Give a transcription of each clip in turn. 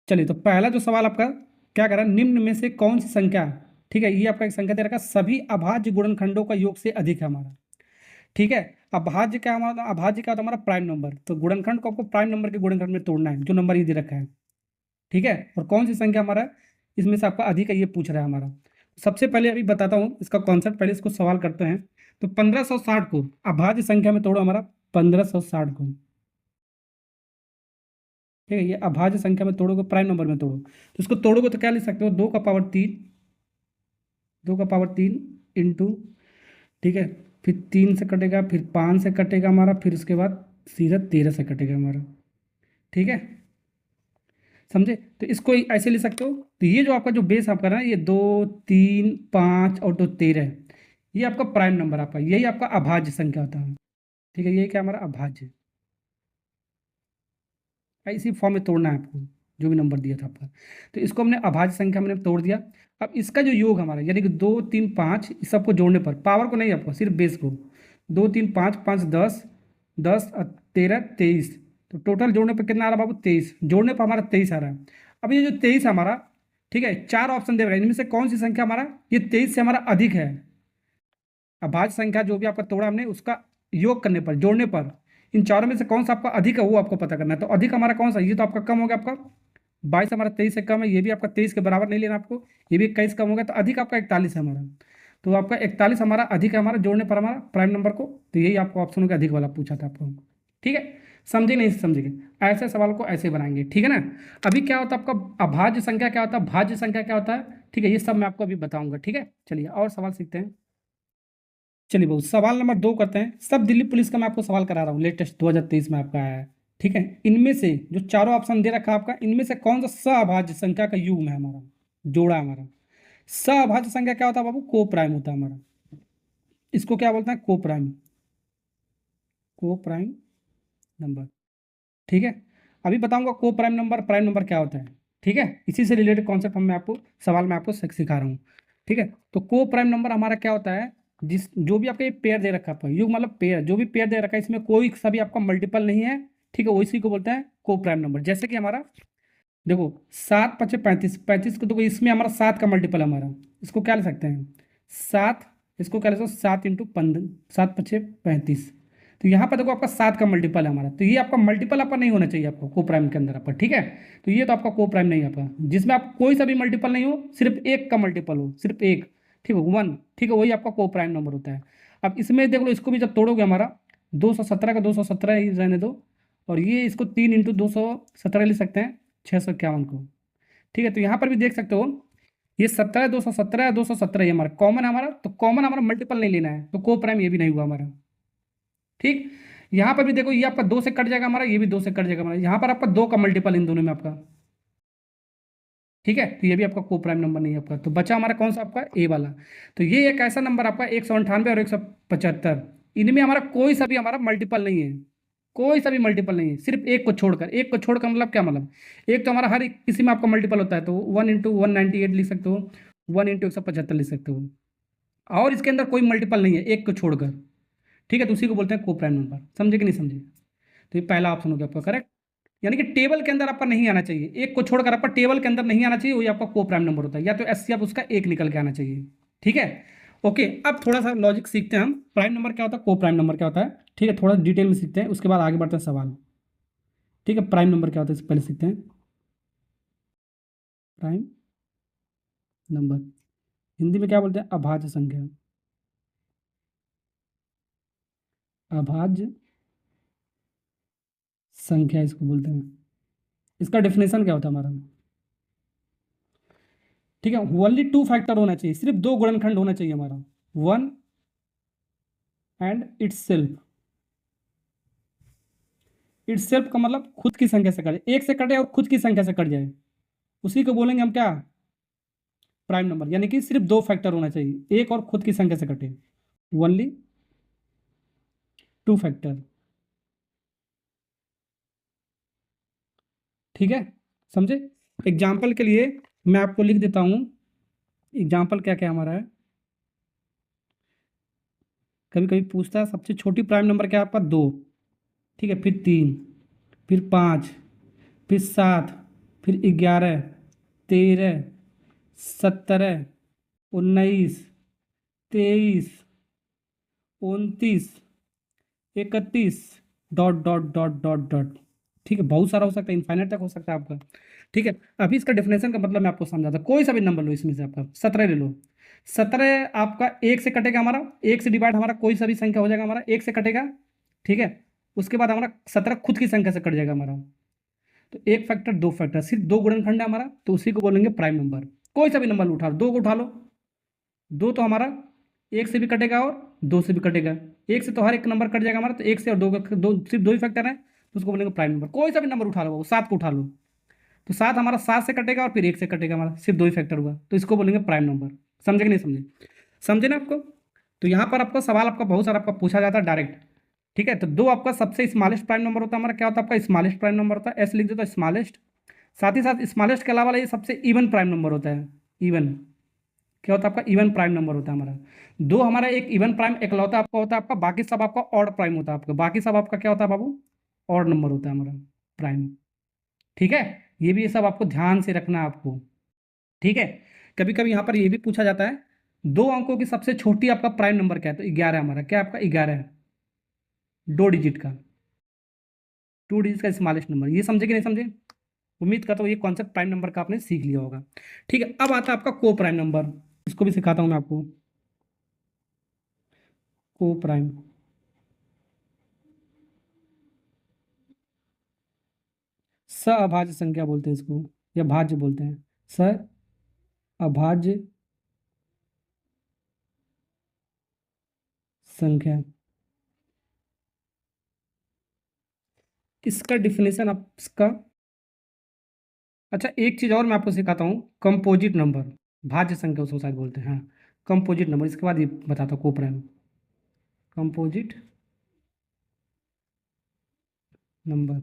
चलिए, तो पहला जो सवाल आपका क्या कर रहा है, निम्न में से कौन सी संख्या, ठीक है, ये आपका एक संख्या दे रखा है, सभी अभाज्य गुणनखंडों का योग से अधिक है हमारा। ठीक है, अभाज्य क्या हमारा, अभाज्य क्या होता है हमारा, प्राइम नंबर। तो गुणनखंड को आपको प्राइम नंबर के गुणनखंड में तोड़ना है, जो नंबर ये दे रखा है। ठीक है, और कौन सी संख्या हमारा इसमें से आपका अधिक है, ये पूछ रहा है हमारा। सबसे पहले अभी बताता हूँ इसका कॉन्सेप्ट, पहले इसको सवाल करते हैं। तो 1560 को अभाज्य संख्या में तोड़ो हमारा, 1560 को। ठीक है, ये अभाज्य संख्या में तोड़ोगे, प्राइम नंबर में तोड़ो, तो इसको तोड़ोगे तो क्या लिख सकते हो, 2 का पावर 3, 2 का पावर 3 इंटू, ठीक है, फिर 3 से कटेगा, फिर 5 से कटेगा हमारा, फिर उसके बाद सीधा 13 से कटेगा हमारा। ठीक है, समझे। तो इसको ऐसे ले सकते हो। तो ये जो आपका जो बेस आपका ना, ये 2, 3, 5 और 2, 13, ये आपका प्राइम नंबर, आपका यही आपका अभाज्य संख्या होता है। ठीक है, ये क्या हमारा अभाज्य, इसी फॉर्म में तोड़ना है आपको, जो भी नंबर दिया था आपका। तो इसको हमने अभाज्य संख्या में तोड़ दिया। अब इसका जो योग हमारा, यानी कि 2, 3, 5, इस सबको जोड़ने पर, पावर को नहीं आपको, सिर्फ बेस को, 2, 3, 5, 5, 10, 10 और 13, 23, तो टोटल जोड़ने पर कितना आ रहा है बाबू, 23, जोड़ने पर हमारा 23 आ रहा है। अब ये जो 23 हमारा, ठीक है, 4 ऑप्शन दे रहा है, इनमें से कौन सी संख्या हमारा ये 23 से हमारा अधिक है। अभाज्य संख्या जो भी आपका तोड़ा हमने, उसका योग करने पर, जोड़ने पर, इन चारों में से कौन सा आपका अधिक है वो आपको पता करना है। तो अधिक हमारा कौन सा, ये तो आपका कम हो गया, आपका 22 हमारा 23 से कम है, ये भी आपका 23 के बराबर नहीं लेना आपको, ये भी 21 कम हो गया, तो अधिक आपका 41 है हमारा। तो आपका 41 हमारा अधिक है हमारा, जोड़ने पर हमारा प्राइम नंबर को। तो यही आपको ऑप्शन होगा अधिक वाला पूछा था आपको। ठीक है, समझे नहीं समझेंगे, ऐसे सवाल को ऐसे बनाएंगे। ठीक है ना। अभी क्या होता है आपका अभाज्य संख्या क्या होता है, भाज्य संख्या क्या होता है, ठीक है, ये सब मैं आपको अभी बताऊंगा। ठीक है, चलिए और सवाल सीखते हैं। चलिए बहुत, सवाल नंबर 2 करते हैं। सब दिल्ली पुलिस का मैं आपको सवाल करा रहा हूँ, लेटेस्ट 2023 में आपका आया है। ठीक है, इनमें से जो चारों ऑप्शन दे रखा है आपका, इनमें से कौन सा सअभाज्य संख्या का युग्म है हमारा, जोड़ा हमारा। सअभाज्य संख्या क्या होता है बाबू, को प्राइम होता है हमारा, इसको क्या बोलते हैं, को प्राइम, को प्राइम नंबर। ठीक है, अभी बताऊंगा को प्राइम नंबर, प्राइम नंबर क्या होता है। ठीक है, इसी से रिलेटेड कॉन्सेप्ट मैं आपको सवाल में आपको सिखा रहा हूँ। ठीक है, तो को प्राइम नंबर हमारा क्या होता है, जिस जो भी आपका ये पेयर दे रखा है, युग मतलब पेयर, जो भी पेयर दे रखा है, इसमें कोई सा भी आपका मल्टीपल नहीं है। ठीक है, उसी को बोलते हैं को प्राइम नंबर। जैसे कि हमारा देखो, 7, 5, 35, 35 को देखो, इसमें हमारा 7 का मल्टीपल है हमारा, इसको क्या ले सकते हैं, 7, इसको क्या ले सकते हो, 7 × 15, 7, 5, 35। तो यहाँ पर देखो आपका 7 का मल्टीपल है हमारा, तो ये आपका मल्टीपल आपका नहीं होना चाहिए आपको को प्राइम के अंदर आपका। ठीक है, तो ये तो आपका को प्राइम नहीं है आपका, जिसमें आप कोई सा भी मल्टीपल नहीं हो, सिर्फ एक का मल्टीपल हो, सिर्फ एक। ठीक है, 1, ठीक है, वही आपका को प्राइम नंबर होता है। अब इसमें देख लो, इसको भी जब तोड़ोगे हमारा, 217 का 217 ही रहने दो, और ये इसको 3 × 217 ले सकते हैं, 651 को। ठीक है, तो यहाँ पर भी देख सकते हो, ये 17, 217, 217 ये हमारा कॉमन है हमारा, तो कॉमन हमारा मल्टीपल नहीं लेना है, तो को प्राइम ये भी नहीं हुआ हमारा। ठीक, यहाँ पर भी देखो, ये आपका 2 से कट जाएगा हमारा, ये भी 2 से कट जाएगा हमारा, यहाँ पर आपका 2 का मल्टीपल इन दोनों में आपका। ठीक है, तो ये भी आपका को प्राइम नंबर नहीं है आपका, तो बचा हमारा कौन सा आपका ए वाला। तो ये एक ऐसा नंबर आपका 198 और 175, इनमें हमारा कोई सा भी हमारा मल्टीपल नहीं है, कोई सा भी मल्टीपल नहीं है, सिर्फ एक को छोड़कर। एक को छोड़कर मतलब क्या, मतलब एक तो हमारा हर एक किसी में आपका मल्टीपल होता है, तो 1 × 198 लिख सकते हो, 1 × 175 लिख सकते हो, और इसके अंदर कोई मल्टीपल नहीं है एक को छोड़कर। ठीक है, तो उसी को बोलते हैं को प्राइम नंबर। समझे कि नहीं समझे। तो ये पहला ऑप्शन हो गया आपका करेक्ट, यानी कि टेबल के अंदर आपका नहीं आना चाहिए, एक को छोड़कर आपका टेबल के अंदर नहीं आना चाहिए, वही आपका को प्राइम नंबर होता है, या तो एचसीएफ उसका एक निकल के आना चाहिए। ठीक है, ओके। अब थोड़ा सा लॉजिक सीखते हैं हम, प्राइम नंबर क्या होता है, को प्राइम नंबर क्या होता है। ठीक है, थोड़ा डिटेल में सीखते हैं, उसके बाद आगे बढ़ते हैं सवाल। ठीक है, प्राइम नंबर क्या होता है इससे पहले सीखते हैं। प्राइम नंबर हिंदी में क्या बोलते हैं, अभाज्य संख्या, अभाज्य संख्या इसको बोलते हैं। इसका डेफिनेशन क्या होता है हमारा, ठीक है, ओनली 2 फैक्टर होना चाहिए, सिर्फ 2 गुणनखंड होना चाहिए हमारा, 1 and it's self. It's self का मतलब खुद की संख्या से कटे, एक से कटे और खुद की संख्या से कट जाए, उसी को बोलेंगे हम क्या, प्राइम नंबर। यानी कि सिर्फ 2 फैक्टर होना चाहिए, एक और खुद की संख्या से कटे, ओनली 2 फैक्टर। ठीक है, समझे। एग्जाम्पल के लिए मैं आपको लिख देता हूँ, एग्जाम्पल क्या क्या हमारा है। कभी कभी पूछता है सबसे छोटी प्राइम नंबर क्या है आपका, 2। ठीक है, फिर 3, फिर 5, फिर 7, फिर 11, 13, 17, 19, 23, 29, 31, dot dot dot dot dot. ठीक है, बहुत सारा हो सकता है, इनफाइनाइट तक हो सकता है आपका। ठीक है, अभी इसका डेफिनेशन का मतलब मैं आपको समझाता हूँ। कोई सा भी नंबर लो इसमें से, आपका 17 ले लो। 17 आपका एक से कटेगा हमारा, एक से डिवाइड हमारा कोई सा भी संख्या हो जाएगा हमारा, एक से कटेगा। ठीक है, उसके बाद हमारा 17 खुद की संख्या से कट जाएगा हमारा। तो एक फैक्टर, दो फैक्टर, सिर्फ दो गुणनखंड है हमारा, तो उसी को बोलेंगे प्राइम नंबर। कोई सा भी नंबर उठा लो, दो को उठा लो, दो तो हमारा एक से भी कटेगा और दो से भी कटेगा। एक से तो हर एक नंबर कट जाएगा हमारा, तो एक से और दो का दो, सिर्फ दो ही फैक्टर है, तो उसको बोलेंगे प्राइम नंबर। कोई सा भी नंबर उठा लो, सात को उठा लो, तो सात हमारा सात से कटेगा और फिर एक से कटेगा हमारा, सिर्फ दो ही फैक्टर हुआ, तो इसको बोलेंगे प्राइम नंबर। समझे कि नहीं समझे? समझे ना आपको? तो यहाँ पर आपका सवाल आपका बहुत सारा आपका पूछा जाता है डायरेक्ट। ठीक है, तो दो आपका सबसे स्मॉलेस्ट प्राइम नंबर होता है हमारा, क्या होता है आपका स्मॉलेस्ट प्राइम नंबर होता है, एस लिख देता है स्मॉलेस्ट। साथ ही साथ स्मॉलेस्ट के अलावा ये सबसे इवन प्राइम नंबर होता है। इवन क्या होता है आपका? इवन प्राइम नंबर होता है हमारा। दो हमारा एक इवन प्राइम एकलौता आपका होता है आपका, बाकी सब आपका ऑड प्राइम होता है आपका, बाकी सब आपका क्या होता है बाबू? ऑड नंबर होता है हमारा प्राइम। ठीक है, ये भी, ये सब आपको ध्यान से रखना है आपको। ठीक है, कभी कभी यहाँ पर ये भी पूछा जाता है, दो अंकों की सबसे छोटी आपका प्राइम नंबर क्या है? तो 11 हमारा, क्या आपका 11 है, दो डिजिट का, टू डिजिट का स्मॉलेस्ट नंबर। ये समझे कि नहीं समझे? उम्मीद करता हूँ ये कॉन्सेप्ट प्राइम नंबर का आपने सीख लिया होगा। ठीक है, अब आता है आपका को प्राइम नंबर, इसको भी सिखाता हूँ मैं आपको। को प्राइम, अभाज्य संख्या बोलते हैं इसको, या भाज्य बोलते हैं, अभाज्य संख्या। इसका डिफिनेशन आप इसका, अच्छा एक चीज़ और मैं आपको सिखाता हूँ, कंपोजिट नंबर, भाज्य संख्या उसको शायद बोलते हैं, हाँ कंपोजिट नंबर। इसके बाद ये बताता हूँ को प्राइम, कंपोजिट नंबर।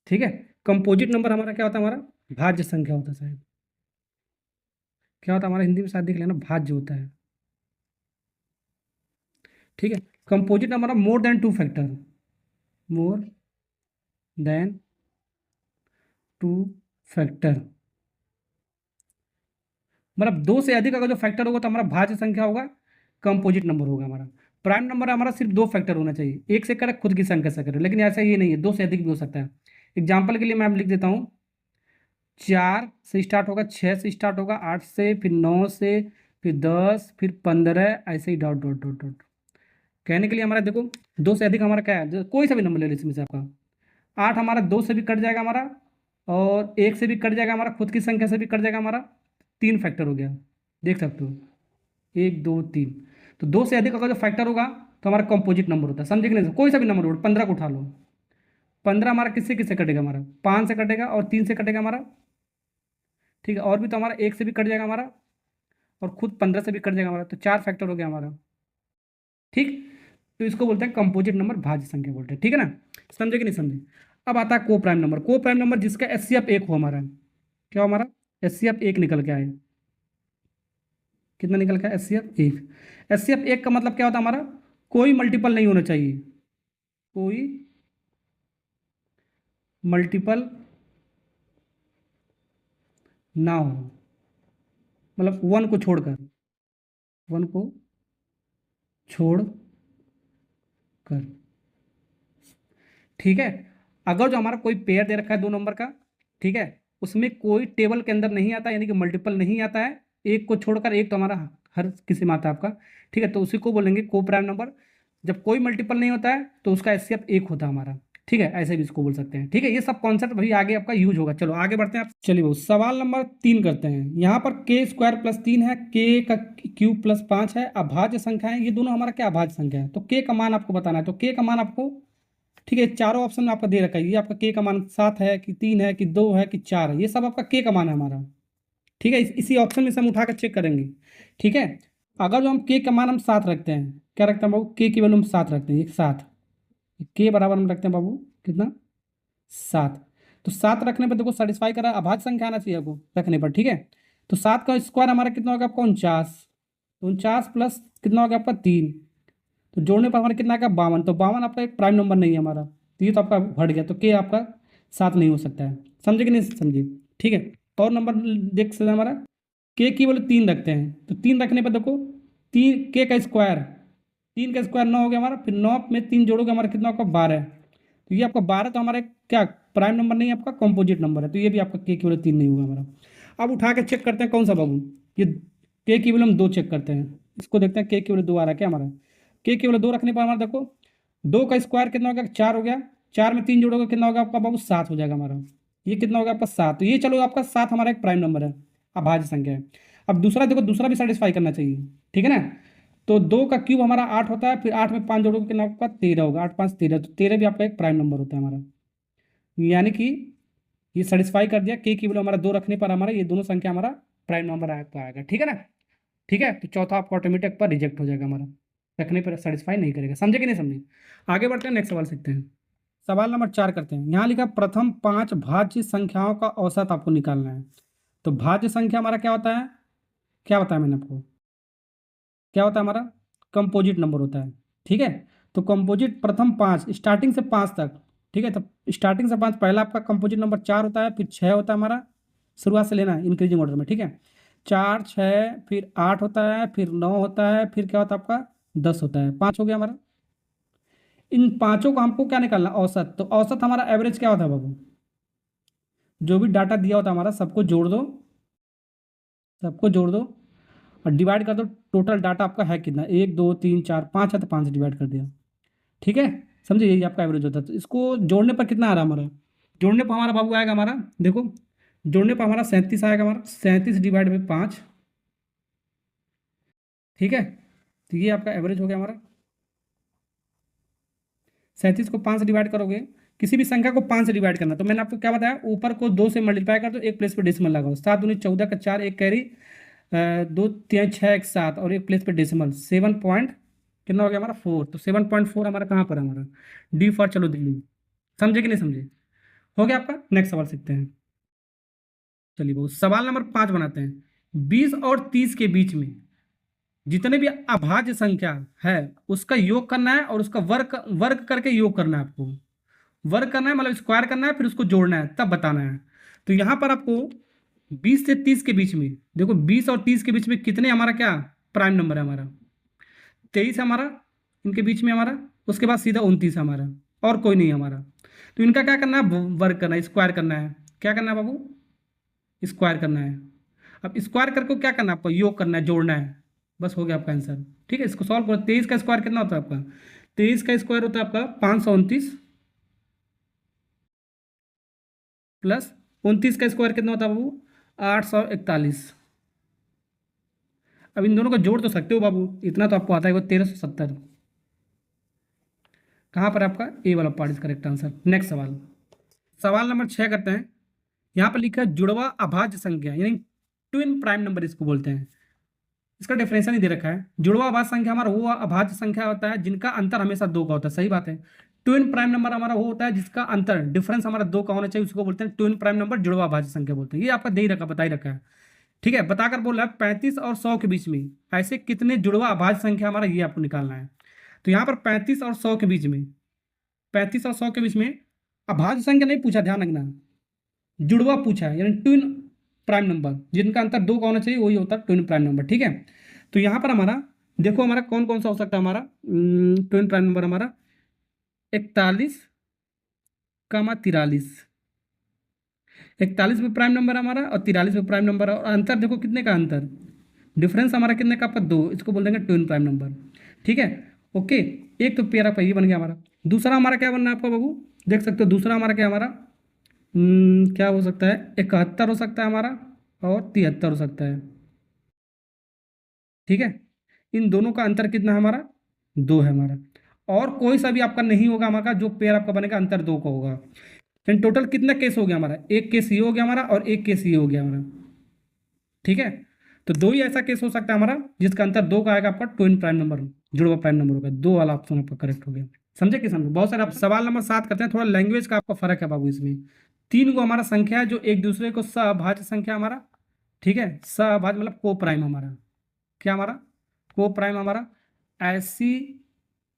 ठीक है, कंपोजिट नंबर हमारा क्या होता है? हमारा भाज्य संख्या होता है शायद, क्या होता है हमारा हिंदी में शायद देख लेना, भाज्य होता है। ठीक है, composite number more than two factor, more than two factor, मतलब दो से अधिक अगर जो फैक्टर होगा तो हमारा भाज्य संख्या होगा, कंपोजिट नंबर होगा हमारा। प्राइम नंबर हमारा सिर्फ दो फैक्टर होना चाहिए, एक से करे खुद की संख्या से करे, लेकिन ऐसा ये नहीं है, दो से अधिक भी हो सकता है। एग्जाम्पल के लिए मैं लिख देता हूँ, 4 से स्टार्ट होगा, 6 से स्टार्ट होगा, 8 से, फिर 9 से, फिर 10, फिर 15, ऐसे ही डॉट डॉट डॉट डॉट। कहने के लिए हमारा देखो, दो से अधिक हमारा क्या है, कोई सा भी नंबर ले लो इसमें से आपका। 8 हमारा दो से भी कट जाएगा हमारा, और एक से भी कट जाएगा हमारा, खुद की संख्या से भी कट जाएगा हमारा, तीन फैक्टर हो गया, देख सकते हो, एक दो तीन। तो दो से अधिक अगर जो फैक्टर होगा तो हमारा कंपोजिट नंबर होता है। समझे कि नहीं? कोई सा भी नंबर हो, 15 को उठा लो, 15 हमारा किससे किससे कटेगा? हमारा 5 से कटेगा और 3 से कटेगा हमारा। ठीक है, और भी तो हमारा एक से भी कट जाएगा हमारा, और खुद 15 से भी कट जाएगा हमारा, तो चार फैक्टर हो गया हमारा। ठीक, तो इसको बोलते हैं कंपोजिट नंबर, भाज्य संख्या बोलते हैं। ठीक है ना? समझे कि नहीं समझे? अब आता है को प्राइम नंबर। को प्राइम नंबर जिसका एचसीएफ एक हो हमारा, क्या हो हमारा? एचसीएफ एक निकल के आए। कितना निकल के आया? एचसीएफ एक। एचसीएफ एक का मतलब क्या होता है हमारा? कोई मल्टीपल नहीं होना चाहिए, कोई मल्टीपल ना हो, मतलब वन को छोड़कर, वन को छोड़ कर। ठीक है, अगर जो हमारा कोई पेयर दे रखा है दो नंबर का, ठीक है, उसमें कोई टेबल के अंदर नहीं आता, यानी कि मल्टीपल नहीं आता है, एक को छोड़कर, एक तो हमारा हर किसी में आता है आपका। ठीक है, तो उसी को बोलेंगे को प्राइम नंबर। जब कोई मल्टीपल नहीं होता है तो उसका एचसीएफ एक होता है हमारा। ठीक है, ऐसे भी इसको बोल सकते हैं। ठीक है, ये सब कॉन्सेप्ट भाई आगे आपका यूज होगा। चलो आगे बढ़ते हैं आप। चलिए वो सवाल नंबर 3 करते हैं। यहाँ पर के स्क्वायर प्लस 3 है, के का क्यूब प्लस 5 है, अभाज्य संख्या है, ये दोनों हमारा क्या अभाज्य संख्या है। तो के का मान आपको बताना है, तो के का मान आपको, ठीक है, चारों ऑप्शन में आपका दे रखा है, ये आपका के का मान 7 है कि 3 है कि 2 है कि 4 है, ये सब आपका के का मान है हमारा। ठीक है, इसी ऑप्शन में से हम उठा कर चेक करेंगे। ठीक है, अगर जो हम के का मान हम 7 रखते हैं, क्या रखते हैं बाबू? के की वैल्यू हम 7 रखते हैं, एक 7, के बराबर हम रखते हैं बाबू कितना? 7। तो 7 रखने पर देखो सेटिस्फाई करा, अभाज्य संख्या आना चाहिए आपको रखने पर। ठीक है, तो 7 का स्क्वायर हमारा कितना होगा आपका? 49। 49 प्लस कितना हो गया आपका? 3। तो जोड़ने पर हमारा कितना आ गया? 52। तो 52 आपका एक प्राइम नंबर नहीं है हमारा, तो ये तो आपका हट गया, तो के आपका सात नहीं हो सकता है। समझे कि नहीं समझे? ठीक है। और नंबर देख सकते हैं हमारा के की वैल्यू 3 रखते हैं, तो 3 रखने पर देखो, तीन के का स्क्वायर, 3 का स्क्वायर 9 हो गया हमारा, फिर 9 में 3 जोड़ोगे हमारा कितना आपका 12 है। तो ये आपका 12 तो हमारा क्या प्राइम नंबर नहीं है, आपका कंपोजिट नंबर है, तो ये भी आपका के की वैल्यू 3 नहीं होगा हमारा। अब उठा के चेक करते हैं कौन सा बाबू, ये के की वैल्यू हम 2 चेक करते हैं, इसको देखते हैं के की वैल्यू 2 आ रहा है क्या हमारा। के की वैल्यू 2 रखने पर हमारा देखो 2 का स्क्वायर कितना हो गया, 4 हो गया, 4 में 3 जोड़ोगे कितना होगा आपका बाबू, 7 हो जाएगा हमारा। ये कितना होगा आपका 7, तो ये चलो आपका 7 हमारा एक प्राइम नंबर है, अभाज्य संख्या है। अब दूसरा देखो, दूसरा भी सेटिस्फाई करना चाहिए, ठीक है ना। तो 2 का क्यूब हमारा 8 होता है, फिर 8 में 5 जोड़ोगे कितना आपका 13 होगा, 8 5 13, तो 13 भी आपका एक प्राइम नंबर होता है हमारा। यानी कि ये सेटिस्फाई कर दिया, के की वैल्यू हमारा 2 रखने पर हमारा ये दोनों संख्या हमारा प्राइम नंबर आएगा, ठीक है ना। ठीक है, तो चौथा आपका ऑटोमेटिक पर रिजेक्ट हो जाएगा हमारा, रखने पर सेटिस्फाई नहीं करेगा। समझे कि नहीं समझे? आगे बढ़ते हैं, नेक्स्ट सवाल सीखते हैं। सवाल नंबर 4 करते हैं। यहाँ लिखा प्रथम 5 भाज्य संख्याओं का औसत आपको निकालना है। तो भाज्य संख्या हमारा क्या होता है, क्या बताया मैंने आपको, क्या होता है हमारा, कंपोजिट नंबर होता है, ठीक है। तो कंपोजिट प्रथम 5 स्टार्टिंग से 5 तक, ठीक है। तो स्टार्टिंग से 5 पहला आपका कंपोजिट नंबर 4 होता है, फिर 6 होता है हमारा, शुरुआत से लेना है इंक्रीजिंग ऑर्डर में, ठीक है। 4 6 फिर 8 होता है, फिर 9 होता है, फिर क्या होता है आपका 10 होता है, 5 हो गया हमारा। इन पांचों को हमको क्या निकालना, औसत। तो औसत हमारा एवरेज क्या होता है बाबू, जो भी डाटा दिया होता है हमारा सबको जोड़ दो, सबको जोड़ दो और डिवाइड कर दो, टोटल डाटा आपका है कितना, 1 2 3 4 5 है, तो 5 डिवाइड कर दिया, ठीक है। समझिए यही आपका एवरेज होता है। तो इसको जोड़ने पर कितना आ रहा है हमारा, जोड़ने पर हमारा बाबू आएगा हमारा, देखो जोड़ने पर हमारा 37 आएगा हमारा, 37 डिवाइड बाई 5, ठीक है। तो ये आपका एवरेज हो गया हमारा। 37 को 5 से डिवाइड करोगे, किसी भी संख्या को 5 से डिवाइड करना, तो मैंने आपको क्या बताया, ऊपर को 2 से मल्टीप्लाई कर दो, एक प्लेस पे डेसिमल लगाओ, 7 दूनी 14 का 4, एक कैरी, 2 3 6 एक 7 और एक प्लेस पे डेसिमल, 7 पॉइंट कितना हो गया हमारा 4। तो 7.4 हमारा कहाँ पर है हमारा, डी फॉर चलो दिल्ली। समझे कि नहीं समझे? हो गया आपका। नेक्स्ट सवाल सीखते हैं। चलिए बहुत, सवाल नंबर 5 बनाते हैं। 20 और 30 के बीच में जितने भी अभाज्य संख्या है उसका योग करना है, और उसका वर्ग वर्ग करके योग करना है आपको। वर्ग करना है मतलब स्क्वायर करना है, फिर उसको जोड़ना है, तब बताना है। तो यहां पर आपको 20 से 30 के बीच में देखो, 20 और 30 के बीच में कितने हमारा क्या प्राइम नंबर है हमारा, 23 है हमारा इनके बीच में हमारा, उसके बाद सीधा 29 है हमारा, और कोई नहीं है हमारा। तो इनका क्या करना है, वर्ग करना है, स्क्वायर करना है। क्या करना है बाबू, स्क्वायर करना है। अब स्क्वायर करके क्या करना है आपको, योग करना है, जोड़ना है, बस हो गया आपका आंसर। ठीक है, इसको सॉल्व करो। 23 का स्क्वायर कितना होता है आपका, 23 का स्क्वायर होता है आपका 529, प्लस 29 का स्क्वायर कितना होता है बाबू, 841। अब इन दोनों को जोड़ तो सकते हो बाबू, इतना तो आपको आता है वो 1370। कहाँ पर आपका ए वाला part is correct answer. Next सवाल, सवाल नंबर 6 करते हैं। यहाँ पर लिखा है जुड़वा अभाज्य संख्या, यानी ट्विन प्राइम नंबर इसको बोलते हैं। इसका डेफिनेशन ही दे रखा है। जुड़वा अभाज्य संख्या हमारा वो अभाज्य संख्या होता है जिनका अंतर हमेशा 2 का होता है, सही बात है। ट्विन प्राइम नंबर हमारा वो होता है जिसका अंतर डिफरेंस हमारा 2 का होना चाहिए, उसको बोलते हैं ट्विन प्राइम नंबर, जुड़वा अभाज्य संख्या बोलते हैं। ये आपका दे ही रखा, बता ही रखा है, ठीक है। बताकर बोल रहा है 35 और 100 के बीच में ऐसे कितने जुड़वा अभाज्य संख्या हमारा, ये आपको निकालना है। तो यहाँ पर 35 और 100 के बीच में, 35 और 100 के बीच में अभाज्य संख्या नहीं पूछा, ध्यान रखना, जुड़वा पूछा है, यानी ट्विन प्राइम नंबर जिनका अंतर 2 का होना चाहिए वही होता है ट्विन प्राइम नंबर, ठीक है। तो यहाँ पर हमारा देखो, हमारा कौन कौन सा हो सकता है हमारा ट्विन प्राइम नंबर, हमारा 41 कामा 43, 41 में प्राइम नंबर हमारा और 43 में प्राइम नंबर, और अंतर देखो कितने का अंतर, डिफरेंस हमारा कितने का आपका 2, इसको बोल देंगे ट्विन प्राइम नंबर, ठीक है। ओके, एक तो पेरा ये बन गया हमारा। दूसरा हमारा क्या बनना है आपका बाबू, देख सकते हो दूसरा हमारा क्या हमारा क्या हो सकता है, 71 हो सकता है हमारा, और 73 हो सकता है, ठीक है। इन दोनों का अंतर कितना है हमारा, 2 है हमारा। और कोई सा भी आपका नहीं होगा हमारा, जो पेयर आपका बनेगा अंतर 2 का होगा। इन टोटल कितना केस हो गया हमारा, एक केस ये हो गया हमारा और एक केस ये हो गया हमारा, ठीक है। तो 2 ही ऐसा केस हो सकता है हमारा जिसका अंतर 2 का आएगा, आपका ट्विन प्राइम नंबर, जुड़वा प्राइम नंबर होगा। 2 वाला ऑप्शन आपका करेक्ट हो गया। समझे कि समझे? बहुत सारे आप सवाल नंबर 7 करते हैं, थोड़ा लैंग्वेज का आपका फर्क है बाबू इसमें। 3 को हमारा संख्या है जो एक दूसरे को सहभाज्य संख्या हमारा, ठीक है। सहभाज्य मतलब को प्राइम हमारा, क्या हमारा को प्राइम हमारा ऐसी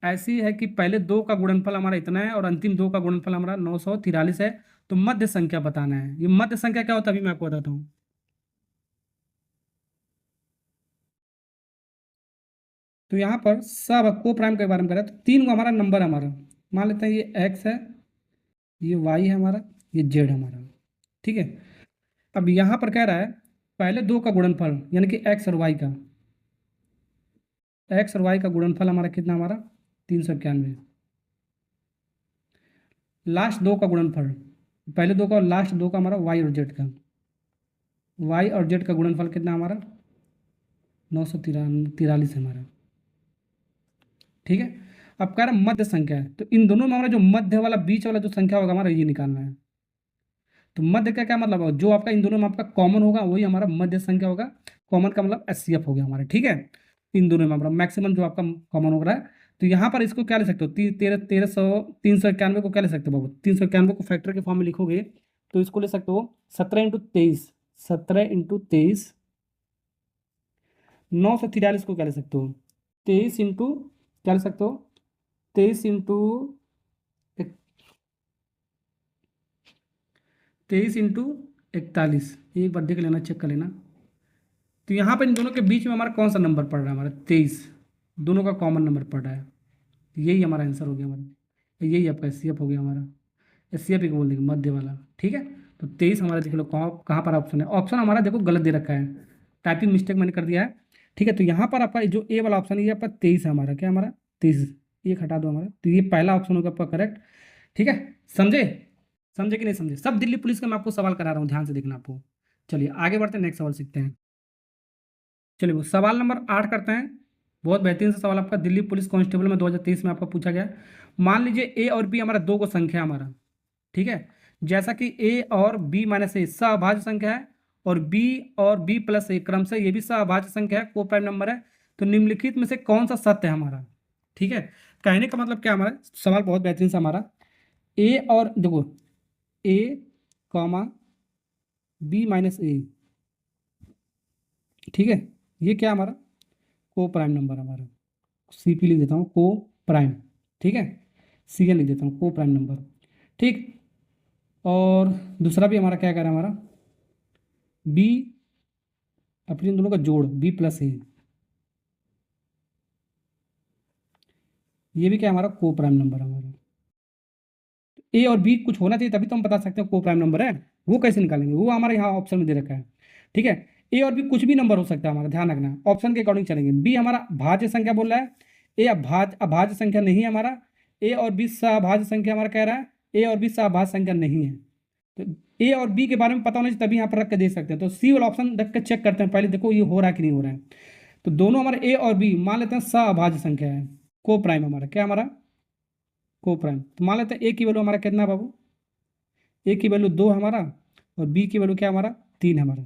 ऐसी है कि पहले 2 का गुणनफल हमारा इतना है और अंतिम 2 का गुणनफल हमारा 943 है, तो मध्य संख्या बताना है। ये मध्य संख्या क्या होता है अभी मैं आपको बताता हूँ। तो यहाँ पर सब को प्राइम के बारे में करें तो तीन को हमारा नंबर है हमारा, मान लेते हैं ये एक्स है, ये वाई है हमारा, ये जेड हमारा। ठीक है। अब यहाँ पर कह रहा है पहले दो का गुणनफल यानी कि एक्स और वाई का गुणनफल हमारा कितना, हमारा 391। लास्ट दो का गुणनफल, पहले दो का और लास्ट दो का हमारा वाई और जेड का, वाई और जेड का गुणनफल कितना हमारा 943 है हमारा। ठीक है। अब कह रहा है मध्य संख्या है, तो इन दोनों में हमारा जो मध्य वाला बीच वाला जो संख्या होगा हमारा ये निकालना है। तो मध्य का क्या मतलब है, जो आपका इन दोनों में आपका कॉमन होगा वही हमारा मध्य संख्या होगा। कॉमन का मतलब एचसीएफ हो गया हमारा। ठीक है। इन दोनों में हमारा मैक्सिमम जो आपका कॉमन हो रहा है। तो यहाँ पर इसको क्या ले सकते हो, 391 को क्या ले सकते हो बाबू, 391 को फैक्टर के फॉर्म में लिखोगे तो इसको ले सकते हो 17 × 23, 17 × 23, 943 को क्या ले सकते हो 23 इंटू, क्या ले सकते हो 23 इंटू 41, एक बार देख लेना, चेक कर लेना। तो यहाँ पर इन दोनों के बीच में हमारा कौन सा नंबर पड़ रहा है, हमारा 23, दोनों का कॉमन नंबर पड़ रहा है। यही हमारा आंसर हो गया हमारा, यही आपका एचसीएफ हो गया हमारा। एचसीएफ ही बोल देंगे मध्य वाला। ठीक है। तो 23 हमारा देख लो कहाँ कहाँ पर ऑप्शन है, ऑप्शन हमारा देखो गलत दे रखा है, टाइपिंग मिस्टेक मैंने कर दिया है। ठीक है। तो यहाँ पर आपका जो ए वाला ऑप्शन है ये आपका 23 है हमारा, क्या हमारा 23, एक हटा दो हमारा, तो ये पहला ऑप्शन होगा आपका करेक्ट। ठीक है। समझे, समझे कि नहीं समझे, सब दिल्ली पुलिस का मैं आपको सवाल करा रहा हूँ, ध्यान से देखना आपको। चलिए आगे बढ़ते हैं, नेक्स्ट सवाल सीखते हैं। चलिए वो सवाल नंबर 8 करते हैं। बहुत बेहतरीन सा सवाल आपका दिल्ली पुलिस कांस्टेबल में 2023 में आपका पूछा गया। मान लीजिए ए और बी हमारा दो को संख्या हमारा। ठीक है। जैसा कि ए और बी माइनस ए सहअभाज्य संख्या है और बी और बी प्लस ए क्रम से ये भी सहअभाज्य संख्या है, को प्राइम नंबर है, तो निम्नलिखित में से कौन सा सत्य है हमारा। ठीक है। कहने का मतलब क्या हमारा सवाल बहुत बेहतरीन सा हमारा, ए और देखो ए कॉमा बी माइनस ए। ठीक है। ये क्या हमारा को प्राइम नंबर हमारा, सीपी लिख देता हूँ को प्राइम। ठीक है। सीएन लिख देता हूँ को प्राइम नंबर। ठीक। और दूसरा भी हमारा क्या कह रहा है हमारा बी, अपने इन दोनों का जोड़ बी प्लस ए, ये भी क्या हमारा को प्राइम नंबर हमारा। ए और बी कुछ होना चाहिए तभी तो हम बता सकते हैं को प्राइम नंबर है, वो कैसे निकालेंगे, वो हमारे यहाँ ऑप्शन में दे रखा है। ठीक है। ए और बी कुछ भी नंबर हो सकता है हमारा, ध्यान रखना ऑप्शन के अकॉर्डिंग चलेंगे। बी हमारा भाज्य संख्या बोल रहा है, ए अभाज्य संख्या नहीं है हमारा, ए और बी सहभाज्य संख्या हमारा कह रहा है, ए और बी सहभाज्य संख्या नहीं है। तो ए और बी के बारे में पता होना चाहिए तभी यहाँ पर रख के देख सकते हैं। तो सी वाला ऑप्शन रख के चेक करते हैं पहले, देखो ये हो रहा है कि नहीं हो रहा है। तो दोनों हमारे ए और बी मान लेते हैं सहअभाज्य संख्या है, को प्राइम हमारा क्या हमारा को प्राइम। तो मान लेते हैं ए की वैल्यू हमारा कितना है बाबू, ए की वैल्यू 2 हमारा और बी की वैल्यू क्या हमारा 3 हमारा।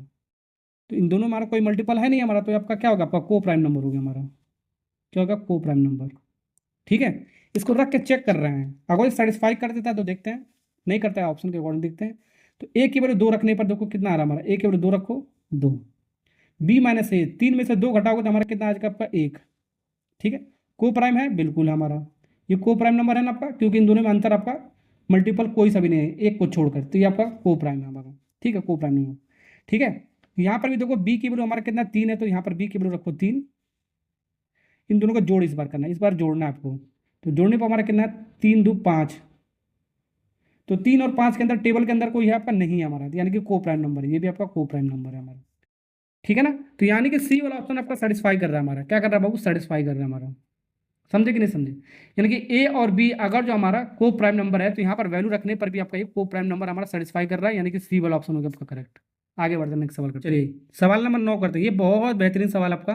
तो इन दोनों में हमारा कोई मल्टीपल है नहीं हमारा, तो आपका क्या होगा, आपका को प्राइम नंबर हो गया हमारा, क्या होगा को प्राइम नंबर। ठीक है। इसको रख के चेक कर रहे हैं, अगर सेटिस्फाई कर देता है तो देखते हैं, नहीं करता है ऑप्शन के अकॉर्डिंग देखते हैं। तो ए की वैल्यू 2 रखने पर देखो कितना आ रहा है हमारा, ए की वैल्यू 2 रखो 2, बी माइनस ए 3 में से 2 घटाओगे तो हमारा कितना आ जाएगा आपका 1। ठीक है। को प्राइम है बिल्कुल हमारा, ये को प्राइम नंबर है ना आपका, क्योंकि इन दोनों में अंतर आपका मल्टीपल कोई सा भी नहीं है एक को छोड़कर, तो ये आपका को प्राइम है हमारा। ठीक है, को प्राइम नंबर। ठीक है। यहाँ पर भी देखो बी की वैल्यू हमारा कितना 3 है, तो यहाँ पर बी की वैल्यू रखो 3। इन दोनों का जोड़ इस बार करना है, इस बार जोड़ना है आपको। तो जोड़ने पर हमारा कितना है 3 2 5, तो 3 और 5 के अंदर टेबल के अंदर कोई है आपका नहीं है हमारा, यानी कि को प्राइम नंबर है, ये भी आपका को प्राइम नंबर है हमारा। ठीक है ना। तो यानी कि सी वाला ऑप्शन आपका सेटिस्फाई कर रहा है हमारा, क्या कर रहा है बाबू सेटिस्फाई कर रहा है हमारा। समझे कि नहीं समझे, यानी कि ए और बी अगर जो हमारा को प्राइम नंबर है तो यहाँ पर वैल्यू रखने पर भी आपका ये को प्राइम नंबर हमारा सेटिस्फाई कर रहा है, यानी कि सी वाला ऑप्शन होगा आपका करेक्ट। आगे बढ़ते हैं नेक्स्ट सवाल करते हैं। चलिए सवाल नंबर 9 करते हैं, ये बहुत बेहतरीन सवाल आपका,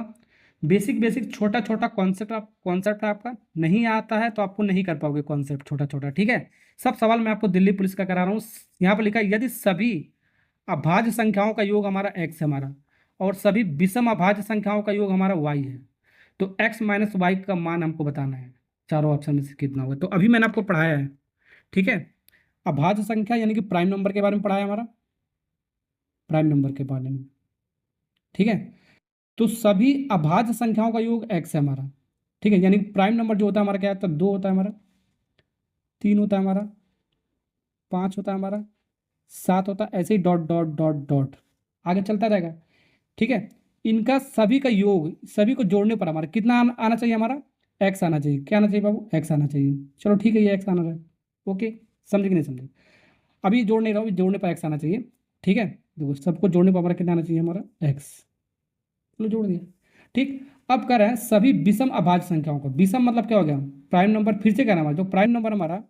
बेसिक बेसिक छोटा छोटा कॉन्सेप्ट आपका नहीं आता है तो आपको नहीं कर पाओगे कॉन्सेप्ट छोटा छोटा। ठीक है। सब सवाल मैं आपको दिल्ली पुलिस का करा रहा हूँ। यहाँ पर लिखा है यदि सभी अभाज्य संख्याओं का योग हमारा x है हमारा, और सभी विषम अभाज्य संख्याओं का योग हमारा y है, तो x माइनस वाई का मान हमको बताना है, चारों ऑप्शन में से कितना होगा। तो अभी मैंने आपको पढ़ाया है। ठीक है। अभाज्य संख्या यानी कि प्राइम नंबर के बारे में पढ़ाया हमारा, प्राइम नंबर के बारे में। ठीक है। तो सभी अभाज्य संख्याओं का योग x है हमारा। ठीक है। यानी प्राइम नंबर जो होता है हमारा क्या होता है, 2 होता है हमारा, 3 होता है हमारा, 5 होता है हमारा, 7 होता है, ऐसे ही डॉट डॉट डॉट डॉट आगे चलता रहेगा। ठीक है, इनका सभी का योग, सभी को जोड़ने पर हमारा कितना आना चाहिए, हमारा एक्स आना चाहिए। क्या आना चाहिए बाबू, एक्स आना चाहिए। चलो ठीक है, ये एक्स आना रहा है। ओके, समझे कि नहीं समझे। अभी जोड़ नहीं रहा हूँ, जोड़ने पर एक्स आना चाहिए। ठीक है, देखो सबको जोड़ने पर हमारा कितना आना चाहिए, हमारा एक्स। चलो जोड़ दिया। ठीक, अब कर रहे हैं सभी विषम अभाज्य संख्याओं को। विषम मतलब क्या हो गया, प्राइम नंबर। फिर से कहना हमारा जो प्राइम नंबर हमारा,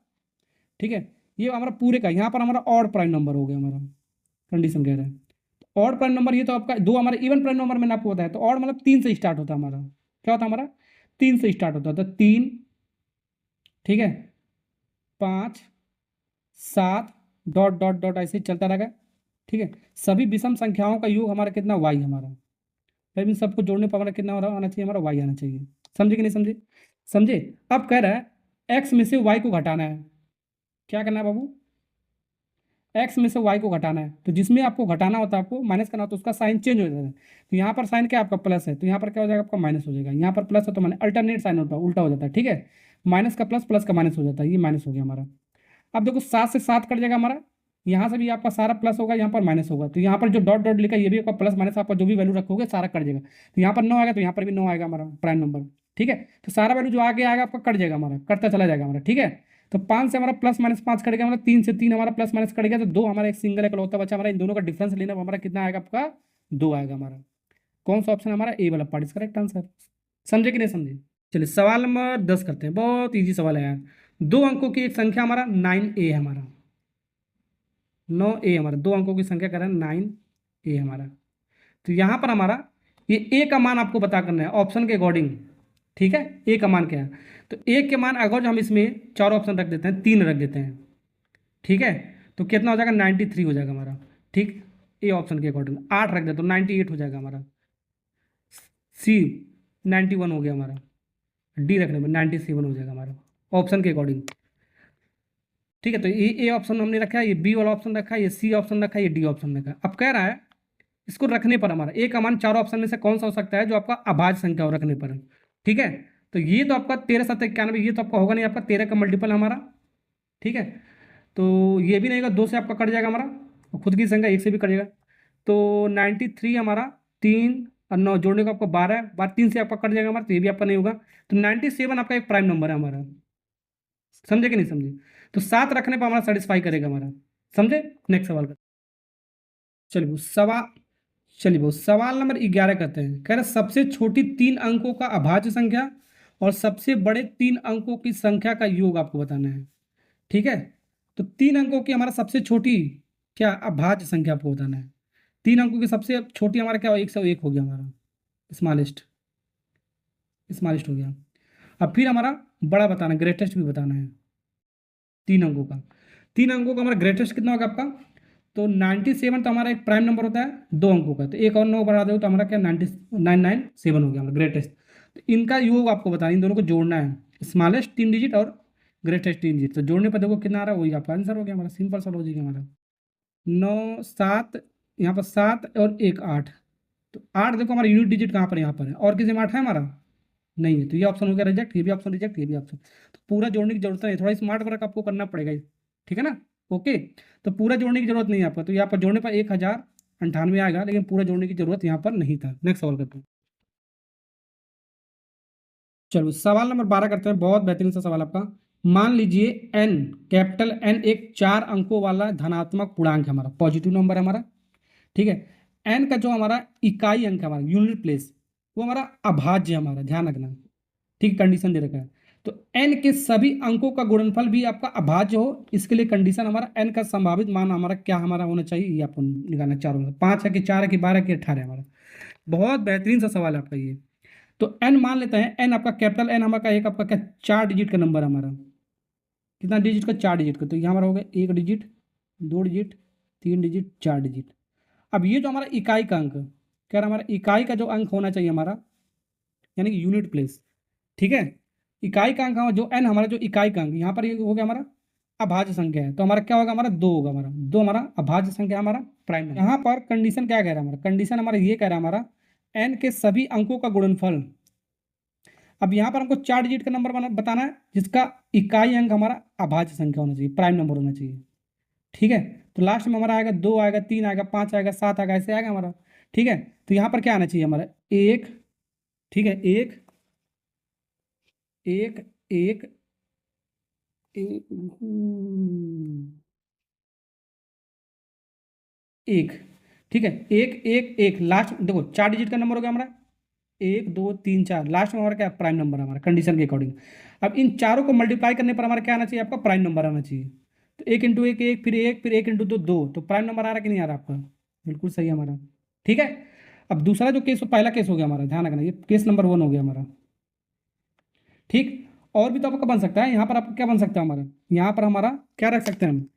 ठीक है, ये हमारा पूरे का, यहाँ पर हमारा ऑड प्राइम नंबर हो गया हमारा, कंडीशन कह रहे हैं। ऑड प्राइम नंबर ये तो आपका दो, हमारे इवन प्राइम नंबर मैंने आपको बताया। तो ऑड मतलब 3 से स्टार्ट होता है हमारा। क्या होता है हमारा, 3 से स्टार्ट होता है। तो 3, ठीक है, 5, 7, डॉट डॉट डॉट ऐसे ही चलता रहेगा। ठीक है, सभी विषम संख्याओं का योग हमारा कितना, वाई हमारा। फिर इन सबको जोड़ने पर हमारा कितना आना चाहिए, हमारा वाई आना चाहिए। समझे कि नहीं समझे। समझे। अब कह रहा है एक्स में से वाई को घटाना है। क्या करना है बाबू, एक्स में से वाई को घटाना है। तो जिसमें आपको घटाना होता है, आपको माइनस करना होता है, उसका साइन चेंज हो जाता है। तो यहाँ पर साइन क्या आपका प्लस है, तो यहाँ पर क्या हो जाएगा आपका माइनस हो जाएगा। यहाँ पर प्लस है तो माइनस, अल्टरनेट साइन होता है, उल्टा हो जाता है। ठीक है, माइनस का प्लस, प्लस का माइनस हो जाता है। ये माइनस हो गया हमारा। अब देखो 7 से 7 कट जाएगा हमारा। यहाँ से भी आपका सारा प्लस होगा, यहाँ पर माइनस होगा। तो यहाँ पर जो डॉट डॉट लिखा है, ये भी आपका प्लस माइनस, आपका जो भी वैल्यू रखोगे सारा कट जाएगा। तो यहाँ पर 9 आएगा, तो यहाँ पर भी 9 आएगा हमारा प्राइम नंबर। ठीक है, तो सारा वैल्यू जो आगे आएगा आपका कट जाएगा, हमारा कटता चला जाएगा हमारा। ठीक है, तो 5 से हमारा प्लस माइनस 5 कट गया, मतलब 3 से 3 हमारा प्लस माइनस कट गया। तो 2 हमारा एक सिंगल इकलौता बचा हमारा। इन दोनों का डिफरेंस लेना हमारा कितना आएगा आपका, 2 आएगा हमारा। कौन सा ऑप्शन हमारा, ए वाला पार्ट इज करेक्ट आंसर। समझे कि नहीं समझे। चलिए सवाल नंबर 10 करते हैं। बहुत ईजी सवाल है यार। 2 अंकों की एक संख्या हमारा 9a है हमारा। 9a हमारा 2 अंकों की संख्या कर रहा है 9a हमारा। तो यहाँ पर हमारा ये ए का मान आपको पता करना है ऑप्शन के अकॉर्डिंग। ठीक है, ए का मान क्या है। तो ए के मान अगर जो हम इसमें 4 ऑप्शन रख देते हैं, 3 रख देते हैं। ठीक है, तो कितना हो जाएगा, 93 हो जाएगा हमारा। ठीक, ए ऑप्शन के अकॉर्डिंग 8 रख देते तो 98 हो जाएगा हमारा। सी 91 हो गया हमारा। डी रखने में 97 हो जाएगा हमारा ऑप्शन के अकॉर्डिंग। ठीक है, तो ये ए ऑप्शन हमने रखा है, ये बी वाला ऑप्शन रखा है, ये सी ऑप्शन रखा है, ये डी ऑप्शन रखा है। अब कह रहा है इसको रखने पर हमारा ए का मान 4 ऑप्शन में से कौन सा हो सकता है जो आपका अभाज्य संख्या हो रखने पर। ठीक है, तो ये तो आपका 13 7 91, ये तो आपका होगा नहीं, आपका 13 का मल्टीपल है हमारा। ठीक है, तो ये भी नहीं होगा, 2 से आपका कट जाएगा हमारा, और खुद की संख्या 1 से भी कट जाएगा। तो 93 हमारा, 3 और 9 जोड़ने को आपको 12 है, 3 से आपका कट जाएगा हमारा, तो ये भी आपका नहीं होगा। तो 97 आपका एक प्राइम नंबर है हमारा। समझे कि नहीं समझे। तो 7 रखने पर हमारा सेटिस्फाई करेगा हमारा। समझे। नेक्स्ट सवाल का, चलिए वो सवाल, चलिए वो सवाल नंबर 11 करते हैं। कह रहे सबसे छोटी 3 अंकों का अभाज्य संख्या और सबसे बड़े 3 अंकों की संख्या का योग आपको बताना है। ठीक है, तो 3 अंकों की हमारा सबसे छोटी क्या अभाज्य संख्या आपको बताना है। 3 अंकों की सबसे छोटी हमारा क्या, 101 हो गया हमारा, स्मॉलेस्ट, स्मॉलेस्ट हो गया। अब फिर हमारा बड़ा बताना है, ग्रेटेस्ट भी बताना है। 3 अंकों का, 3 अंकों का हमारा ग्रेटेस्ट कितना होगा आपका, तो 97 तो हमारा एक प्राइम नंबर होता है 2 अंकों का। तो एक और 9 बढ़ा दो तो हमारा क्या 997 हो गया हमारा ग्रेटेस्ट। तो इनका योग आपको बताना, इन दोनों को जोड़ना है, स्मॉलेस्ट 3 डिजिट और ग्रेटेस्ट 3 डिजिट। तो जोड़ने पर देखो कितना आ रहा है, वही आपका आंसर हो गया हमारा। सिंपल सा लॉजिक है हमारा। 9 7, यहाँ पर 7 और 1 8। तो 8 देखो हमारा यूनिट डिजिट कहाँ पर है, यहाँ पर है। और किसी में 8 है हमारा, नहीं है। तो ये ऑप्शन हो गया रिजेक्ट, ये भी ऑप्शन रिजेक्ट, ये भी ऑप्शन। तो पूरा जोड़ने की जरूरत नहीं, थोड़ा स्मार्ट वर्क आपको करना पड़ेगा। ठीक है ना। ओके, तो पूरा जोड़ने की जरूरत नहीं है आपको। तो यहाँ पर जोड़ने पर 1098 आएगा, लेकिन पूरा जोड़ने की जरूरत यहाँ पर नहीं था। नेक्स्ट सवाल करते हैं। चलो सवाल नंबर 12 करते हैं। बहुत बेहतरीन सा सवाल आपका। मान लीजिए एन, कैपिटल एन एक 4 अंकों वाला धनात्मक पूर्णांक है हमारा, पॉजिटिव नंबर है हमारा। ठीक है, एन का जो हमारा इकाई अंक है हमारा, यूनिट प्लेस, वो हमारा अभाज्य है हमारा, ध्यान रखना। ठीक, कंडीशन दे रखा है। तो एन के सभी अंकों का गुणनफल भी आपका अभाज्य हो, इसके लिए कंडीशन हमारा एन का संभावित मान हमारा क्या हमारा होना चाहिए, ये आपको निकालना। 4 में 5 है कि 4 है कि 12 कि 18 है हमारा। बहुत बेहतरीन सा सवाल है आपका ये। तो एन मान लेते हैं, एन आपका कैपिटल एन हमारा एक आपका क्या 4 डिजिट का नंबर हमारा। कितना डिजिट का, 4 डिजिट का। तो यहाँ हमारा हो गया 1 डिजिट, 2 डिजिट, 3 डिजिट, 4 डिजिट। अब ये जो हमारा इकाई का अंक कह रहा, हमारा इकाई का जो अंक होना चाहिए हमारा, यानी कि यूनिट प्लेस। ठीक है, इकाई का अंक जो एन हमारा जो इकाई का अंक यहाँ पर ये हो गया हमारा अभाज्य संख्या है। तो हमारा क्या होगा, हमारा 2 होगा हमारा। 2 हमारा अभाज्य संख्या हमारा प्राइम नंबर। यहाँ पर कंडीशन क्या कह रहा है हमारा, कंडीशन हमारा ये कह रहा है हमारा एन के सभी अंकों का गुणनफल। अब यहाँ पर हमको 4 डिजिट का नंबर बताना है जिसका इकाई अंक हमारा अभाज्य संख्या होना चाहिए, प्राइम नंबर होना चाहिए। ठीक है, तो लास्ट में हमारा आएगा 2 आएगा, 3 आएगा, 5 आएगा, 7 आएगा, ऐसे आएगा हमारा। ठीक है, तो यहाँ पर क्या आना चाहिए हमारा, एक, ठीक है, एक एक एक, एक, ठीक है, एक एक एक, लास्ट देखो 4 डिजिट का नंबर हो गया हमारा, 1 2 3 4, लास्ट में हमारा क्या प्राइम नंबर है हमारा कंडीशन के अकॉर्डिंग। अब इन चारों को मल्टीप्लाई करने पर हमारा क्या आना चाहिए, आपका प्राइम नंबर आना चाहिए। तो एक इंटू एक एक, फिर एक, फिर एक इंटू दो दो, तो प्राइम नंबर आ रहा कि नहीं आ रहा आपका, बिल्कुल सही है हमारा। ठीक है, अब दूसरा जो केस, पहला केस हो गया हमारा, ध्यान रखना, ये केस नंबर 1 हो गया हमारा। ठीक, और भी तो आपका बन सकता है, यहाँ पर आपका क्या बन सकता है हमारा, यहाँ पर हमारा क्या रख सकते हैं हम,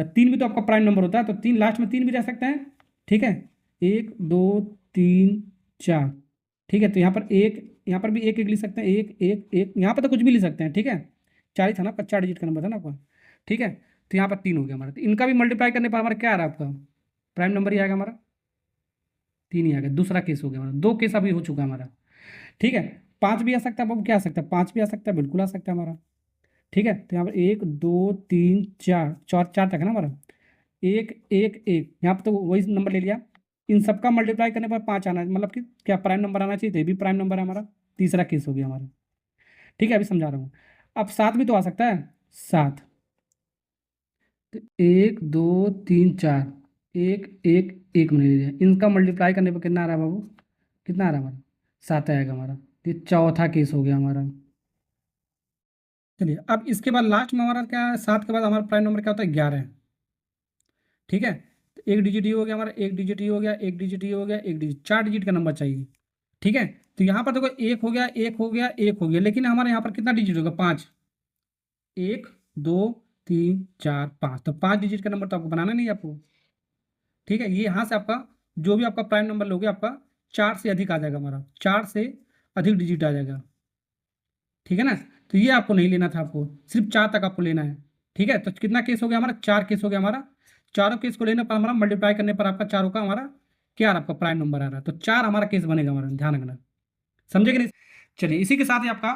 3 भी तो आपका प्राइम नंबर होता है, तो 3 लास्ट में 3 भी रह सकते हैं। ठीक है, 1 2 3 4, ठीक है, तो यहाँ पर एक, यहाँ पर भी एक एक लिख सकते हैं, एक एक एक, यहाँ पर तो कुछ भी लिख सकते हैं। ठीक है, 4 ही था ना, 4 डिजिट का नंबर था ना आपका। ठीक है, तो यहाँ पर 3 हो गया हमारा, तो इनका भी मल्टीप्लाई करने पर हमारा क्या आ रहा है आपका, प्राइम नंबर ही आएगा हमारा, 3 ही आएगा। दूसरा केस हो गया हमारा, 2 केस अभी हो चुका है हमारा। ठीक है, 5 भी आ सकता है बाबू, क्या आ सकता है, 5 भी आ सकता है, बिल्कुल आ सकता है हमारा। ठीक है, तो यहाँ पर 1 2 3 4, चार चार तक है ना हमारा, एक एक एक, यहाँ पर तो वही नंबर ले लिया। इन सबका मल्टीप्लाई करने पर 5 आना, मतलब कि क्या प्राइम नंबर आना चाहिए, तो ये भी प्राइम नंबर है हमारा। तीसरा केस हो गया हमारा। ठीक है, अभी समझा रहा हूँ। अब 7 भी तो आ सकता है, 7, तो 1 2 3 4, एक एक एक मैंने ले लिया, इनका मल्टीप्लाई करने पर कितना आ रहा है बाबू, कितना आ रहा है हमारा, 7 आएगा हमारा। ये चौथा केस हो गया हमारा। चलिए, अब इसके बाद लास्ट में हमारा क्या है, 7 के बाद हमारा प्राइम नंबर क्या होता है, 11 है। ठीक है, तो एक डिजिट ये हो गया हमारा, एक डिजिट ये हो गया, एक डिजिट ये हो गया, एक डिजिट, 4 डिजिट का नंबर चाहिए। ठीक है, तो यहाँ पर देखो एक हो गया, एक हो गया, एक हो गया, लेकिन हमारे यहाँ पर कितना डिजिट होगा, 5, 1 2 3 4 5, तो 5 डिजिट का नंबर तो आपको बनाना नहीं है आपको। ठीक है, ये यहाँ से आपका जो भी आपका प्राइम नंबर लोगे, आपका 4 से अधिक आ जाएगा हमारा, 4 से अधिक डिजिट आ जाएगा। ठीक है ना, तो ये आपको नहीं लेना था, आपको सिर्फ 4 तक आपको लेना है। ठीक है, तो कितना केस हो गया हमारा, 4 केस हो गया हमारा। चारों केस को लेने पर हमारा मल्टीप्लाई करने पर आपका चारों का हमारा क्या आ रहा है, आपका प्राइम नंबर आ रहा है, तो 4 हमारा केस बनेगा हमारा, ध्यान रखना। समझे कि नहीं। चलिए, इसी के साथ ही आपका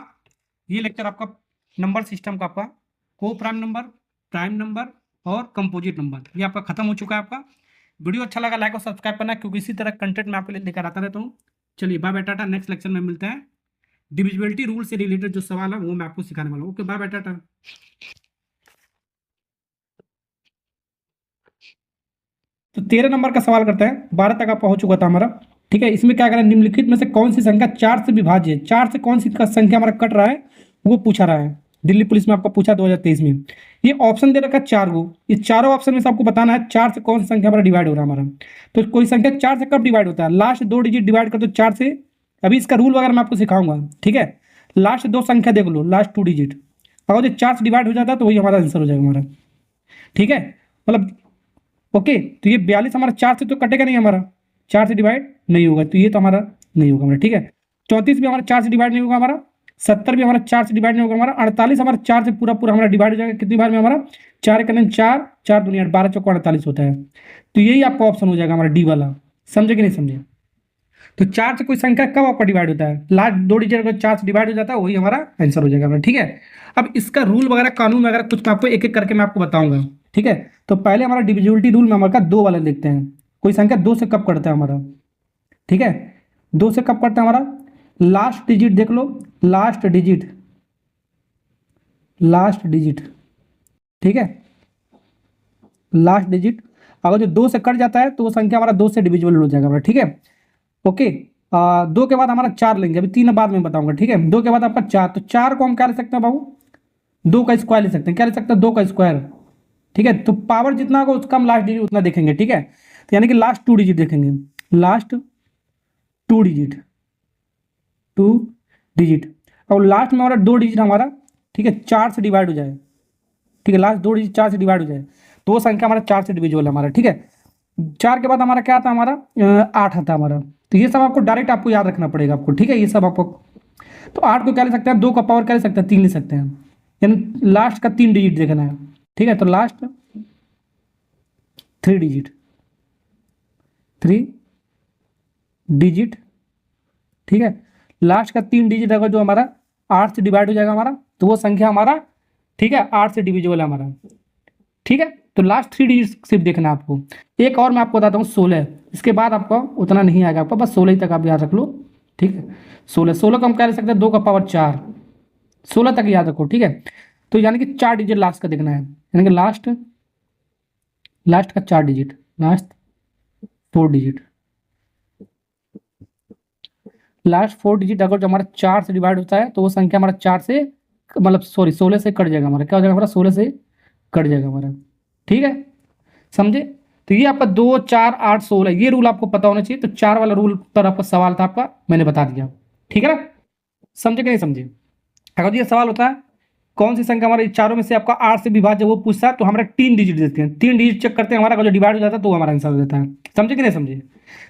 ये लेक्चर आपका नंबर सिस्टम का आपका को प्राइम नंबर, प्राइम नंबर और कंपोजिट नंबर, ये आपका खत्म हो चुका है आपका। वीडियो अच्छा लगा लाइक और सब्सक्राइब करना, क्योंकि इसी तरह कंटेंट मैं आपके लिए लेकर आता रहता हूँ। चलिए, bye bye tata, next lecture में मिलते हैं। डिविजिबिलिटी रूल से रिलेटेड जो सवाल है वो मैं आपको सिखाने वाला हूँ। Okay, bye bye tata. तो 13 नंबर का सवाल करते हैं, 12 तक आपका हो चुका था हमारा। ठीक है, इसमें क्या करें, निम्नलिखित में से कौन सी संख्या 4 से विभाज्य है, 4 से कौन सी संख्या हमारा कट रहा है वो पूछा रहा है। दिल्ली पुलिस में आपको पूछा 2023 में। ये ऑप्शन दे रखा है 4 को, ये चारों ऑप्शन में से आपको बताना है 4 से कौन सी संख्या हमारा डिवाइड हो रहा है हमारा। तो कोई संख्या 4 से कब डिवाइड होता है, लास्ट 2 डिजिट डिवाइड कर दो 4 से। अभी इसका रूल वगैरह मैं आपको सिखाऊंगा। ठीक है, लास्ट 2 संख्या देख लो, लास्ट 2 डिजिट, अगर जो 4 से डिवाइड हो जाता है तो वही हमारा आंसर हो जाएगा हमारा। ठीक है, मतलब ओके, तो ये 42 हमारा 4 से तो कटेगा नहीं हमारा, 4 से डिवाइड नहीं होगा, तो ये तो हमारा नहीं होगा हमारा। ठीक है, 34 भी हमारा 4 से डिवाइड नहीं होगा हमारा, 70 भी हमारा 4 से डिवाइड नहीं होगा हमारा, 48 हमारा 4 से पूरा पूरा हमारा डिवाइड हो जाएगा। कितनी बार में हमारा, 4 एक 4, 4 दूनी 8, 12 चौको 48 होता है। तो यही आपका ऑप्शन हो जाएगा हमारा डी वाला। समझे कि नहीं समझे। तो 4 से कोई संख्या कब आपका डिवाइड होता है, लास्ट 2 डिजिट अगर 4 से डिवाइड हो जाता है वही हमारा आंसर हो जाएगा हमारा। ठीक है, अब इसका रूल वगैरह कानून वगैरह कुछ मैं आपको एक एक करके मैं आपको बताऊंगा। ठीक है, तो पहले हमारा डिविजिबिलिटी रूल में हमारा 2 वाला देखते हैं, कोई संख्या 2 से कब कटता है हमारा। ठीक है, 2 से कब कटता है हमारा, लास्ट डिजिट देख लो, लास्ट डिजिट, लास्ट डिजिट। ठीक है, लास्ट डिजिट अगर जो 2 से कट जाता है तो वो संख्या हमारा 2 से डिविजिबल हो जाएगा हमारा। ठीक है, ओके, 2 के बाद हमारा 4 लेंगे, अभी 3 बाद में बताऊंगा। ठीक है, 2 के बाद आपका 4, तो 4 को हम क्या ले सकते हैं बाबू, 2 का स्क्वायर ले सकते हैं। क्या ले सकते हैं, 2 का स्क्वायर। ठीक है, तो पावर जितना होगा उसका हम लास्ट डिजिट उतना देखेंगे। ठीक है, तो यानी कि लास्ट 2 डिजिट देखेंगे, लास्ट 2 डिजिट, 2 डिजिट, और लास्ट में हमारा 2 डिजिट हमारा, ठीक है, 4 से डिवाइड हो जाए। ठीक है, लास्ट 2 डिजिट 4 से डिवाइड हो जाए तो वो संख्या हमारा 4 से डिविजिबल है हमारा। ठीक है, 4 के बाद हमारा क्या आता है, हमारा 8 आता है हमारा। तो ये सब आपको डायरेक्ट आपको याद रखना पड़ेगा आपको। ठीक है, ये सब आपको, तो 8 को क्या ले सकते हैं, 2 का पावर क्या ले सकते हैं, 3 ले सकते हैं, यानी लास्ट का 3 डिजिट देखना है। ठीक है, तो लास्ट 3 डिजिट, 3 डिजिट। ठीक है, लास्ट का 3 डिजिट अगर जो हमारा 8 से डिवाइड हो जाएगा हमारा, तो वो संख्या हमारा, ठीक है, 8 से डिविजिबल है हमारा। ठीक है, तो लास्ट 3 डिजिट सिर्फ देखना है आपको। एक और मैं आपको बताता हूँ 16, इसके बाद आपका उतना नहीं आएगा आपका, बस 16 ही तक आप याद रख लो, ठीक है। 16 को हम क्या ले सकते हैं, 2 का पावर 4, 16 तक याद रखो, ठीक है। तो यानी कि 4 डिजिट लास्ट का देखना है, यानी कि लास्ट का 4 digit, last 4 digit, last 4 digit अगर जो हमारा 4 से डिवाइड होता है तो वो संख्या हमारा 4 से मतलब सॉरी 16 से कट जाएगा हमारा, क्या हो जाएगा हमारा 16 से कट जाएगा हमारा, ठीक है, समझे। तो ये आपका 2 4 8 16 ये रूल आपको पता होना चाहिए। तो 4 वाला रूल पर आपका सवाल था आपका, मैंने बता दिया, ठीक है ना, समझे कि नहीं समझे। अगर ये सवाल होता है कौन सी संख्या हमारे चारों में से आपका 8 से विभाज्य वो पूछता है, तो हमारा 3 डिजिट देते हैं, 3 डिजिट चेक करते हैं, हमारा जो डिवाइड हो जाता है तो हमारा आंसर हो जाता है, समझे कि नहीं समझे।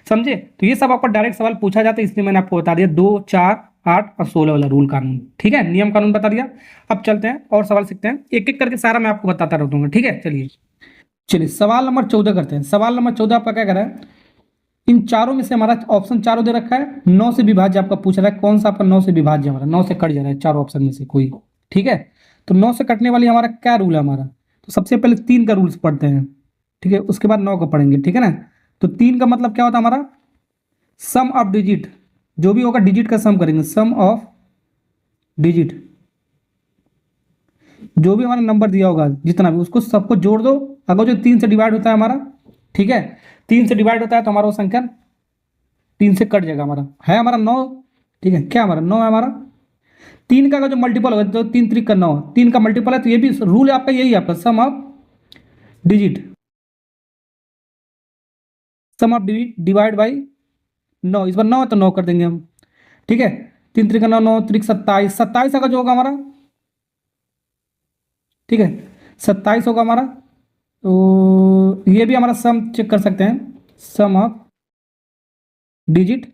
समझे, तो ये सब आपका डायरेक्ट सवाल पूछा जाता है, इसलिए मैंने आपको बता दिया 2 4 8 और 16 वाला रूल कानून, ठीक है, नियम कानून बता दिया। अब चलते हैं और सवाल सीखते हैं, एक एक करके सारा मैं आपको बताता रहूँगा, ठीक है। चलिए सवाल नंबर 14 करते हैं। सवाल नंबर 14 आपका क्या कर रहा है, इन चारों में से हमारा ऑप्शन चारों दे रखा है, 9 से विभाज्य आपका पूछ रहा है, कौन सा आपका 9 से विभाज्य, हमारा 9 से कट जा रहा है चारों ऑप्शन में से कोई, ठीक है। तो 9 से कटने वाली हमारा क्या रूल है हमारा, तो सबसे पहले 3 का रूल्स पढ़ते हैं, ठीक है, उसके बाद 9 का पढ़ेंगे, ठीक है ना। तो 3 का मतलब क्या होता है हमारा, सम ऑफ डिजिट, जो भी होगा डिजिट का सम करेंगे, सम ऑफ डिजिट, जो भी हमारा नंबर दिया होगा जितना भी उसको सबको जोड़ दो, अगर जो 3 से डिवाइड होता है हमारा, ठीक है, 3 से डिवाइड होता है तो हमारा वो संख्या 3 से कट जाएगा, हमारा है हमारा 9, ठीक है, क्या हमारा 9 है हमारा। 3 का अगर जो मल्टीपल होगा तो 3 3 का 9, 3 का मल्टीपल है, तो ये भी रूल है आपका, यही है आपका sum of digit, sum of digit divide by 9, इस बार 9 है तो 9 कर देंगे हम, ठीक है। 3 3 का 9, 9 3 27, 27 अगर जो होगा हमारा, ठीक है, 27 होगा हमारा, तो ये भी हमारा सम चेक कर सकते हैं, सम ऑफ डिजिट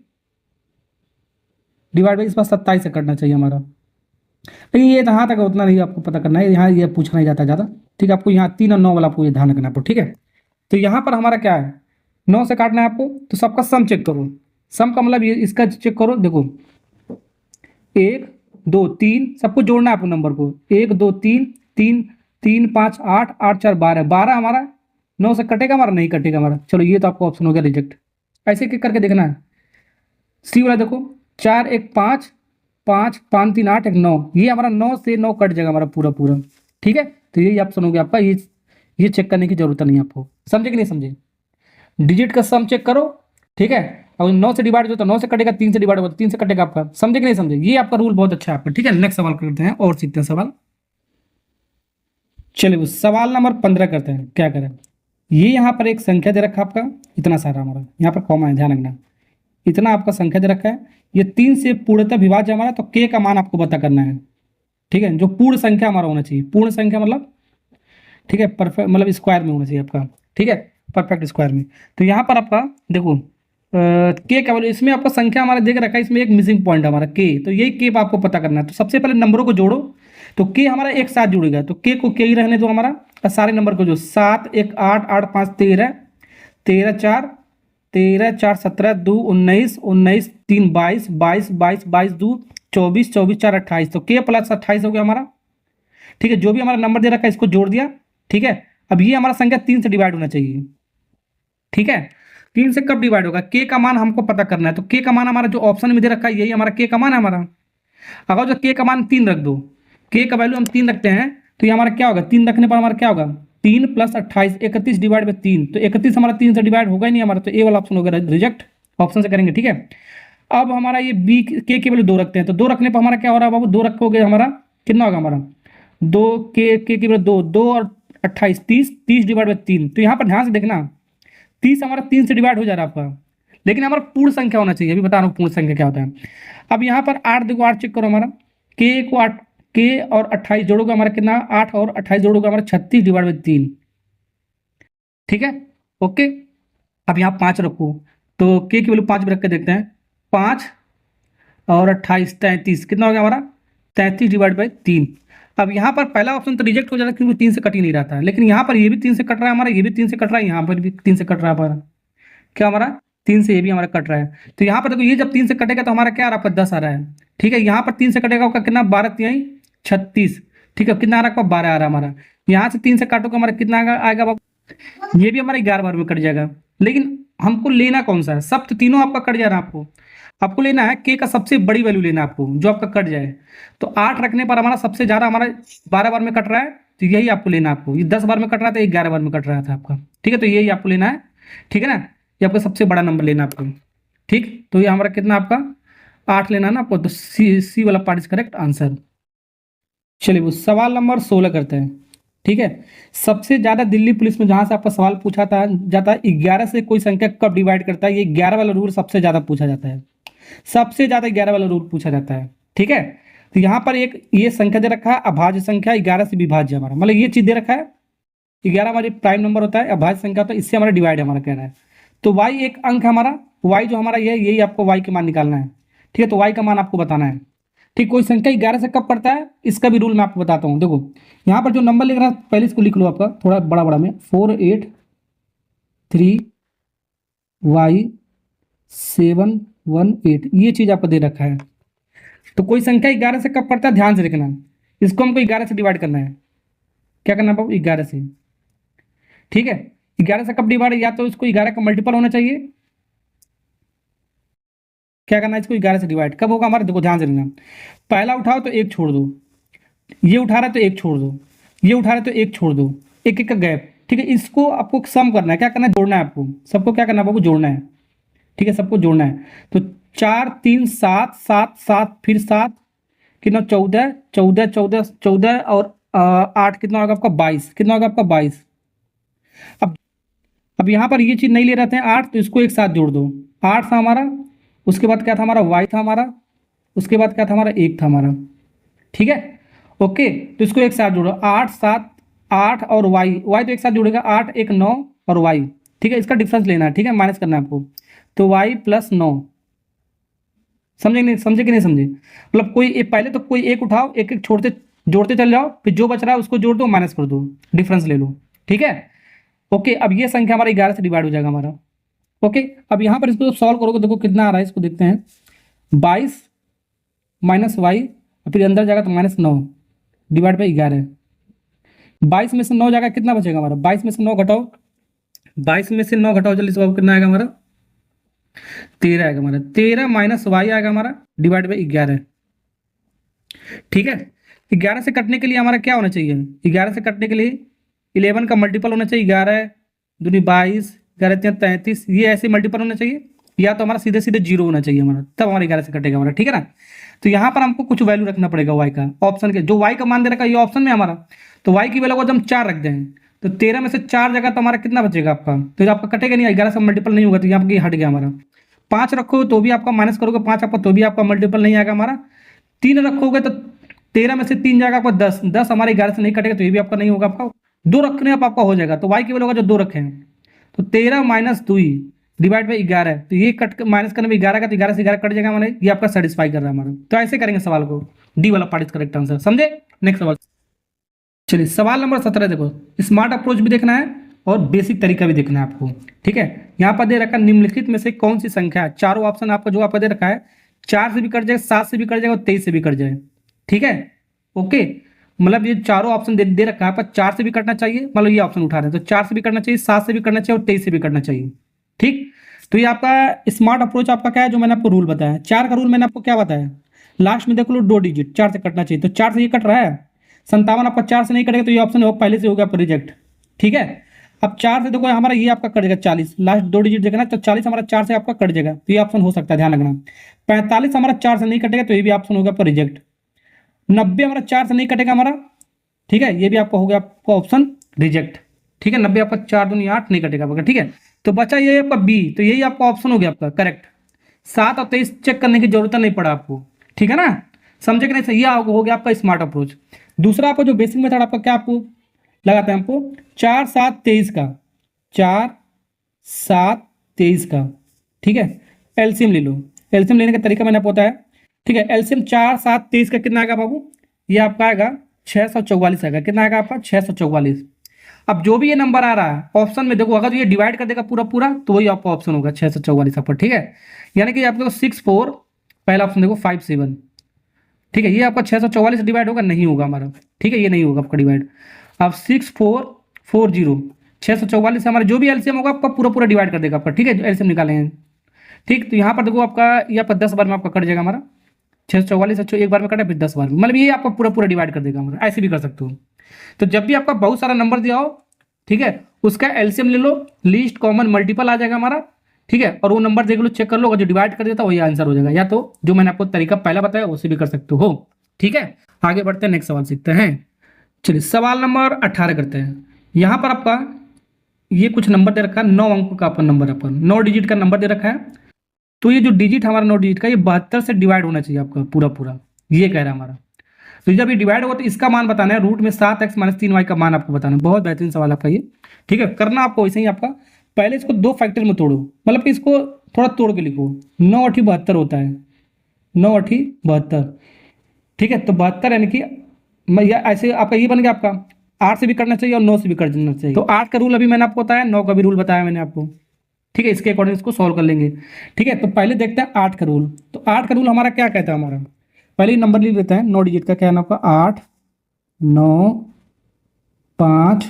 डिवाइड बाई, इस बार 27 से करना चाहिए हमारा, लेकिन ये यहाँ तक उतना नहीं आपको पता करना है, यहाँ ये पूछना ही जाता ज़्यादा, ठीक है। आपको यहाँ 3 और 9 वाला आपको ये ध्यान रखना है आपको, ठीक है। तो यहाँ पर हमारा क्या है, 9 से काटना है आपको, तो सबका सम चेक करो, सम का मतलब ये इसका चेक करो, देखो 1 2 3 सबको जोड़ना है आपको नंबर को, 1 2 3 3 3 5 8 8 4 12, 12 हमारा 9 से कटेगा हमारा, नहीं कटेगा हमारा, चलो ये तो आपको ऑप्शन हो गया रिजेक्ट। ऐसे एक करके देखना है, सी वाला देखो 4 1 5 5 5 3 8 1 9, ये हमारा 9 से 9 कट जाएगा हमारा पूरा पूरा, ठीक है। तो यही ऑप्शन हो गया आपका, ये चेक करने की जरूरत नहीं आपको, समझे कि नहीं समझे। डिजिट का सम चेक करो, ठीक है, और 9 से डिवाइड हो तो 9 से कटेगा, 3 से डिवाइड होगा तो 3 से कटेगा आपका, समझे कि नहीं समझे। ये आपका रूल बहुत अच्छा है आपका, ठीक है। नेक्स्ट सवाल करते हैं और सीखते हैं सवाल। चलिए सवाल नंबर 15 करते हैं, क्या करें, ये यहाँ पर एक संख्या दे रखा है आपका, इतना सारा हमारा यहाँ पर कॉमा है, ध्यान रखना, इतना आपका संख्या दे रखा है, ये 3 से पूर्णतः विभाज्य हमारा, तो के का मान आपको पता करना है, ठीक है, जो पूर्ण संख्या हमारा होना चाहिए, पूर्ण संख्या मतलब, ठीक है, परफेक्ट मतलब स्क्वायर में होना चाहिए आपका, ठीक है, परफेक्ट स्क्वायर में। तो यहाँ पर आपका देखो के का वैल्यू, इसमें आपका संख्या हमारा देख रखा है, इसमें एक मिसिंग पॉइंट हमारा के, तो यही के आपको पता करना है। तो सबसे पहले नंबरों को जोड़ो, तो के हमारा एक साथ जुड़ेगा, तो के को के ही रहने दो हमारा, और सारे नंबर को जो 7 1 8 8 5 13 13 4 13 4 17 2 19 19 3 22 22 22 22 2 24 24 4 28, तो के प्लस 28 हो गया हमारा, ठीक है। जो भी हमारा नंबर दे रखा है इसको जोड़ दिया, ठीक है। अब ये हमारा संख्या 3 से डिवाइड होना चाहिए, ठीक है। 3 से कब डिवाइड होगा, के का मान हमको पता करना है, तो के का मान हमारा जो ऑप्शन में दे रखा है यही हमारा के का मान है हमारा। अगर जो के का मान 3 रख दो, के का वैल्यू हम 3 रखते हैं, तो ये हमारा क्या होगा, 3 रखने पर हमारा क्या होगा, 3 + 28 31 डिवाइड बाई 3, तो 31 हमारा 3 से डिवाइड होगा ही नहीं हमारा, तो ए वाला ऑप्शन होगा रिजेक्ट, ऑप्शन से करेंगे, ठीक है। अब हमारा ये बी के की वैल्यू 2 रखते हैं, तो 2 रखने पर हमारा क्या हो रहा है बाबू, 2 रखोगे हमारा कितना होगा हमारा, 2 के की वैल्यू 2 2 और 28 30 30 डिवाइड बाई 3, तो यहाँ पर ध्यान से देखना 30 हमारा 3 से डिवाइड हो जा रहा है आपका, लेकिन हमारा पूर्ण संख्या होना चाहिए, अभी बता रहा हूँ पूर्ण संख्या क्या होता है। अब यहाँ पर 8 देखो, 8 चेक करो हमारा, के को 8 के और 28 जोड़ोगे हमारा कितना, 8 और 28 जोड़ोगे हमारा 36 डिवाइड बाई 3, ठीक है, ओके। अब यहाँ 5 रखो, तो के की वैल्यू 5 भी रख के देखते हैं, 5 और 28 33 कितना हो गया हमारा, 33 डिवाइड बाई 3। अब यहाँ पर पहला ऑप्शन तो रिजेक्ट हो जाता है क्योंकि 3 से कट ही नहीं रहता है, लेकिन यहाँ पर ये भी 3 से कट रहा है हमारा, ये भी 3 से कट रहा है, यहाँ पर भी 3 से कट रहा है हमारा, क्या हमारा 3 से ये भी हमारा कट रहा है। तो यहाँ पर देखो ये जब 3 से कटेगा तो हमारा क्या आ रहा है, आपका 10 आ रहा है, ठीक है। यहाँ पर 3 से कटेगा आपका कितना, 12 3 36, ठीक है, कितना आ रहा है आपका 12 आ रहा है हमारा। यहाँ से 3 से काटोगे हमारा कितना आएगा बाबू, ये भी हमारा 11 बार में कट जाएगा। लेकिन हमको लेना कौन सा है, सब तो तीनों आपका कट जा रहा है। आपको आपको लेना है के का सबसे बड़ी वैल्यू लेना है आपको, जो आपका कट जाए। तो 8 रखने पर हमारा सबसे ज़्यादा हमारा 12 बार में कट रहा है, तो यही आपको लेना है। आपको ये 10 बार में कट रहा था, 11 बार में कट रहा था आपका। ठीक है, तो यही आपको लेना है। ठीक है ना, ये आपका सबसे बड़ा नंबर लेना है आपको। ठीक, तो ये हमारा कितना आपका 8 लेना है ना आपको, तो सी वाला पार्ट इज करेक्ट आंसर। चलिए वो सवाल नंबर 16 करते हैं। ठीक है, सबसे ज्यादा दिल्ली पुलिस में जहां से आपका सवाल पूछा था जाता है 11 से कोई संख्या कब डिवाइड करता है, ये 11 वाला रूल सबसे ज्यादा पूछा जाता है। सबसे ज्यादा 11 वाला रूल पूछा जाता है। ठीक है, तो यहाँ पर एक ये संख्या दे रखा है अभाज्य संख्या 11 से विभाज्य, हमारा मतलब ये चीज दे रखा है। 11 हमारी प्राइम नंबर होता है, अभाज्य संख्या होता है, इससे हमारा डिवाइड हमारा कह रहा है। तो y एक अंक है हमारा, y जो हमारा ये यही आपको y के मान निकालना है। ठीक है, तो y का मान आपको बताना है। ठीक, कोई संख्या 11 से कब पड़ता है, इसका भी रूल मैं आपको बताता हूँ। देखो यहाँ पर जो नंबर लिख रहा है पहले इसको लिख लो आपका थोड़ा बड़ा बड़ा में, 4838 ये चीज आपको दे रखा है। तो कोई संख्या 11 से कब पड़ता है, ध्यान से देखना। इसको हमको 11 से डिवाइड करना है। क्या करना है बाबू, 11 से। ठीक है, 11 से कब डिवाइड, या तो इसको 11 का मल्टीपल होना चाहिए। क्या करना है, इसको 11 से डिवाइड कब होगा हमारा, देखो ध्यान से लेना। पहला उठाओ तो एक छोड़ दो, ये उठा रहा है तो एक छोड़ दो, ये उठा रहा है तो एक छोड़ दो, एक एक का गैप। ठीक है, इसको आपको सम करना है, क्या करना है, जोड़ना है आपको सबको। क्या करना है बाबू, जोड़ना है। ठीक है, सबको जोड़ना है। तो 4 3 7 7 7 फिर 7 कितना, 14 14 14 14 और 8 कितना होगा आपका 22, कितना होगा आपका 22। अब अब यहाँ पर ये चीज नहीं ले रहे थे 8, तो इसको एक साथ जोड़ दो। 8 था हमारा, उसके बाद क्या था हमारा, y था हमारा, उसके बाद क्या था हमारा, 1 था हमारा। ठीक है, ओके, तो इसको एक साथ जोड़ो, 8 7 8 और y तो एक साथ जुड़ेगा, 8 1 9 और y। ठीक है, इसका डिफरेंस लेना है। ठीक है, माइनस करना है आपको। तो y प्लस 9, समझे नहीं, समझे कि नहीं समझे, मतलब कोई पहले तो कोई एक उठाओ, एक एक छोड़ते जोड़ते चल जाओ, फिर जो बच रहा है उसको जोड़ दो, माइनस कर दो, डिफरेंस ले लो। ठीक है, ओके, अब ये संख्या हमारा 11 से डिवाइड हो जाएगा हमारा। ओके, अब यहाँ पर इसको सॉल्व करोगे, देखो कितना आ रहा है, इसको देखते हैं। 22 माइनस वाई, फिर अंदर जाएगा तो -9 डिवाइड बाई 11। 22 में से 9 जाएगा, कितना बचेगा हमारा, 22 में से 9 घटाओ, 22 में से 9 घटाओ जल्दी से, कितना आएगा हमारा, 13 आएगा हमारा। 13 माइनस वाई आएगा हमारा डिवाइड बाई 11। ठीक है, 11 से कटने के लिए हमारा क्या होना चाहिए, 11 से कटने के लिए 11 का मल्टीपल होना चाहिए, 11 दूनी 22, 11 3 33, ये ऐसे मल्टीपल होना चाहिए, या तो हमारा सीधे सीधे 0 होना चाहिए हमारा, तब हमारा 11 से कटेगा हमारा। ठीक है ना, तो यहाँ पर हमको कुछ वैल्यू रखना पड़ेगा y का, ऑप्शन के जो y का मान दे रखा है ये ऑप्शन में हमारा, तो y की वैल्यू को हम 4 रख दें, तो 13 में से 4 जगह तो हमारा कितना बचेगा आपका, तो आपका कटेगा नहीं, 11 से मल्टीपल नहीं होगा, तो यहाँ पर हट गया हमारा। 5 रखो तो भी आपका माइनस करोगे 5 आपका, तो भी आपका मल्टीपल नहीं आएगा हमारा। 3 रखोगे तो 13 में से 3 जाएगा आपका 10, 10 हमारे 11 से नहीं कटेगा, तो ये भी आपका नहीं होगा। आपका 2 रखने आपका हो जाएगा, तो y की वैल्यू होगा जो 2 रखे हैं, तो 13 माइनस 2 डिवाइड बाई 11, तो ये कट माइनस करने में 11 का, तो 11 से 11 कट जाएगा हमारे, ये आपका सेटिस्फाई कर रहा है हमारा। तो ऐसे करेंगे सवाल को, डी वाला पार्ट इज करेक्ट आंसर, समझे। नेक्स्ट सवाल, चलिए सवाल नंबर 17 देखो, स्मार्ट अप्रोच भी देखना है और बेसिक तरीका भी देखना है आपको। ठीक है, यहाँ पर दे रखा है निम्नलिखित में से कौन सी संख्या है, चारों ऑप्शन आपका जो आपका दे रखा है, 4 से भी कट जाए, 7 से भी कट जाएगा और 23 से भी कट जाए। ठीक है, ओके, मतलब ये चारों ऑप्शन दे रखा है, पर 4 से भी कटना चाहिए, मतलब ये ऑप्शन उठा रहे हैं तो 4 से भी करना चाहिए, 7 से भी करना चाहिए और 23 से भी करना चाहिए। ठीक, तो ये आपका स्मार्ट अप्रोच आपका क्या है, जो मैंने आपको रूल बताया, 4 का रूल मैंने आपको क्या बताया, लास्ट में देख लो 2 डिजिट 4 से कटना चाहिए, तो 4 से ये कट रहा है, 57 आपका 4 से नहीं कटेगा, तो ये ऑप्शन पहले से हो गया आपका रिजेक्ट। ठीक है, अब 4 से देखो हमारा ये आपका कट जाएगा 40, लास्ट 2 डिजिट देखना, तो 40 हमारा 4 से आपका कट जाएगा, तो ये ऑप्शन हो सकता है, ध्यान रखना। 45 हमारा 4 से नहीं कटेगा, तो ये भी ऑप्शन होगा आपका रिजेक्ट। 90 हमारा 4 से नहीं कटेगा हमारा, ठीक है, ये भी आपका हो गया आपका ऑप्शन रिजेक्ट। ठीक है, 90 आपका 4 दूनी 8 नहीं कटेगा आपका। ठीक है, तो बचा ये आपका बी, तो यही आपका ऑप्शन हो गया आपका करेक्ट। 7 और 23 चेक करने की जरूरत नहीं पड़ा आपको। ठीक है ना, समझे कि नहीं, सही हो गया आपका स्मार्ट अप्रोच। दूसरा आपका जो बेसिक मेथड आपका क्या आपको लगाते हैं, हमको 4 7 23 का, 4 7 23 का। ठीक है, एलसीएम ले लो, एलसीएम लेने का तरीका मैंने आपको बताया। ठीक है, एलसीएम 4 7 23 का कितना आएगा बाबू, ये आपका आएगा 644 आएगा, कितना आएगा आपका 644। अब जो भी ये नंबर आ रहा है ऑप्शन में देखो, अगर ये डिवाइड कर देगा पूरा पूरा, तो वही आपका ऑप्शन होगा 644 आपका। ठीक है, यानी कि आप देखो 6 4, पहला ऑप्शन देखो 5 7। ठीक है, ये आपका 644 डिवाइड होगा, नहीं होगा हमारा। ठीक है, ये नहीं होगा आपका डिवाइड। अब 6 4 4 0, 644 से हमारा जो भी एलसीएम होगा आपका पूरा पूरा डिवाइड कर देगा आपका, ठीक है, जो एलसीएम निकाले हैं। ठीक, तो यहाँ पर देखो आपका ये आपका 10 बार में आपका कट जाएगा हमारा, 644 अच्छो एक बार में कटा फिर 10 बार में, मतलब ये आपका पूरा पूरा डिवाइड कर देगा हमारा, ऐसे भी कर सकते हो। तो जब भी आपका बहुत सारा नंबर दिया हो, ठीक है, उसका एलसीएम ले लो, लीस्ट कॉमन मल्टीपल आ जाएगा हमारा, ठीक है, और वो नंबर देख लो, चेक कर लो, अगर जो डिवाइड कर देता वही आंसर हो जाएगा, या तो जो मैंने आपको तरीका पहला बताया उसे भी कर सकते हो। ठीक है, आगे बढ़ते हैं, नेक्स्ट सवाल सीखते हैं। चलिए सवाल नंबर 18 करते हैं। यहाँ पर आपका ये कुछ नंबर दे रखा है, 9 अंकों का अपन नंबर, अपन 9 डिजिट का नंबर दे रखा है। तो ये जो डिजिट हमारा 9 डिजिट का, ये 72 से डिवाइड होना चाहिए आपका पूरा पूरा, ये कह रहा है हमारा। तो जब ये डिवाइड होगा तो इसका मान बताना है, रूट में 7x - 3y का मान आपको बताना है। बहुत बेहतरीन सवाल आपका ये, ठीक है, करना आपको वैसे ही आपका। पहले इसको 2 फैक्टर में तोड़ो, मतलब कि इसको थोड़ा तोड़ के लिखो। 9 8 72 होता है, 9 8 72, ठीक है। तो 72 यानी कि ऐसे आपका ये बन गया आपका, 8 से भी करना चाहिए और 9 से भी करना चाहिए। तो 8 का रूल अभी मैंने आपको बताया, 9 का भी रूल बताया मैंने आपको, ठीक है। इसके अकॉर्डिंग इसको सॉल्व कर लेंगे, ठीक है। तो पहले देखते हैं 8 का रूल। तो 8 का रूल हमारा क्या कहता है, हमारा पहले ही नंबर लिख लेते हैं 9 डिजिट का, क्या है आपका 8 9 5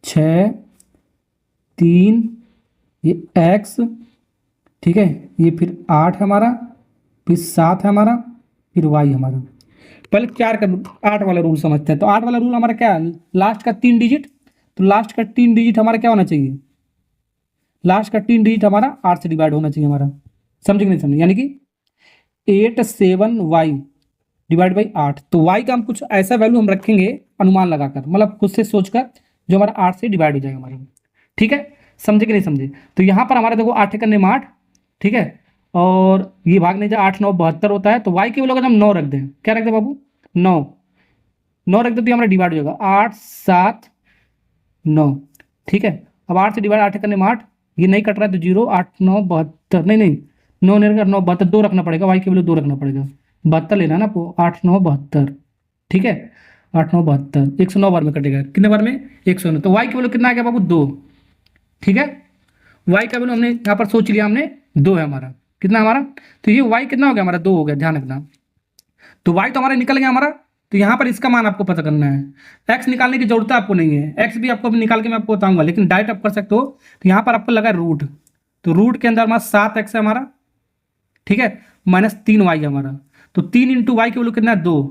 6 3, ये x, ठीक है, ये फिर 8 है हमारा, फिर 7 है हमारा, फिर y हमारा। पहले 4 का 8 वाला रूल समझते हैं। तो 8 वाला रूल हमारा क्या है, लास्ट का 3 डिजिट, तो लास्ट का 3 डिजिट हमारा क्या होना चाहिए, लास्ट का 3 डिजिट हमारा 8 से डिवाइड होना चाहिए हमारा, समझे कि नहीं समझे, यानी कि 87y डिवाइड बाई 8। तो y का हम कुछ ऐसा वैल्यू हम रखेंगे अनुमान लगाकर, मतलब खुद से सोचकर, जो हमारा 8 से डिवाइड हो जाएगा हमारे, ठीक है, समझे कि नहीं समझे। तो यहाँ पर हमारा देखो 8 करने में 8, ठीक है, और ये भागने जो 8 9 72 होता है। तो y की वैल्यू अगर हम 9 रख दें, क्या रख दें बाबू, 9 रख दे तो हमारा डिवाइड हो जाएगा 8 7 9, ठीक है। अब 8 से डिवाइड 8 करने में 8, ये नहीं कट रहा है तो 0 8 9 72, नहीं 9 नहीं, 9 72, 2 रखना पड़ेगा, y की वैल्यू 2 रखना पड़ेगा, 72 लेना ना आपको, 8 9 72, ठीक है, 8 9 72, 109 बार में कटेगा, कितने बार में, 109। तो y की वैल्यू कितना आ गया बाबू, 2, ठीक है। y का वैल्यू हमने यहाँ पर सोच लिया हमने, 2 है हमारा, कितना हमारा, तो ये y कितना हो गया हमारा, 2 हो गया, ध्यान रखना। तो y तो हमारा निकल गया हमारा। तो यहाँ पर इसका मान आपको पता करना है, x निकालने की जरूरत आपको नहीं है, x भी आपको निकाल के मैं आपको बताऊंगा, लेकिन डायरेक्ट आप कर सकते हो। तो यहाँ पर आपको लगा रूट, तो रूट के अंदर हमारा 7x है हमारा, ठीक है, -3y है हमारा। तो 3 इंटू वाई की वैल्यू कितना है, 2,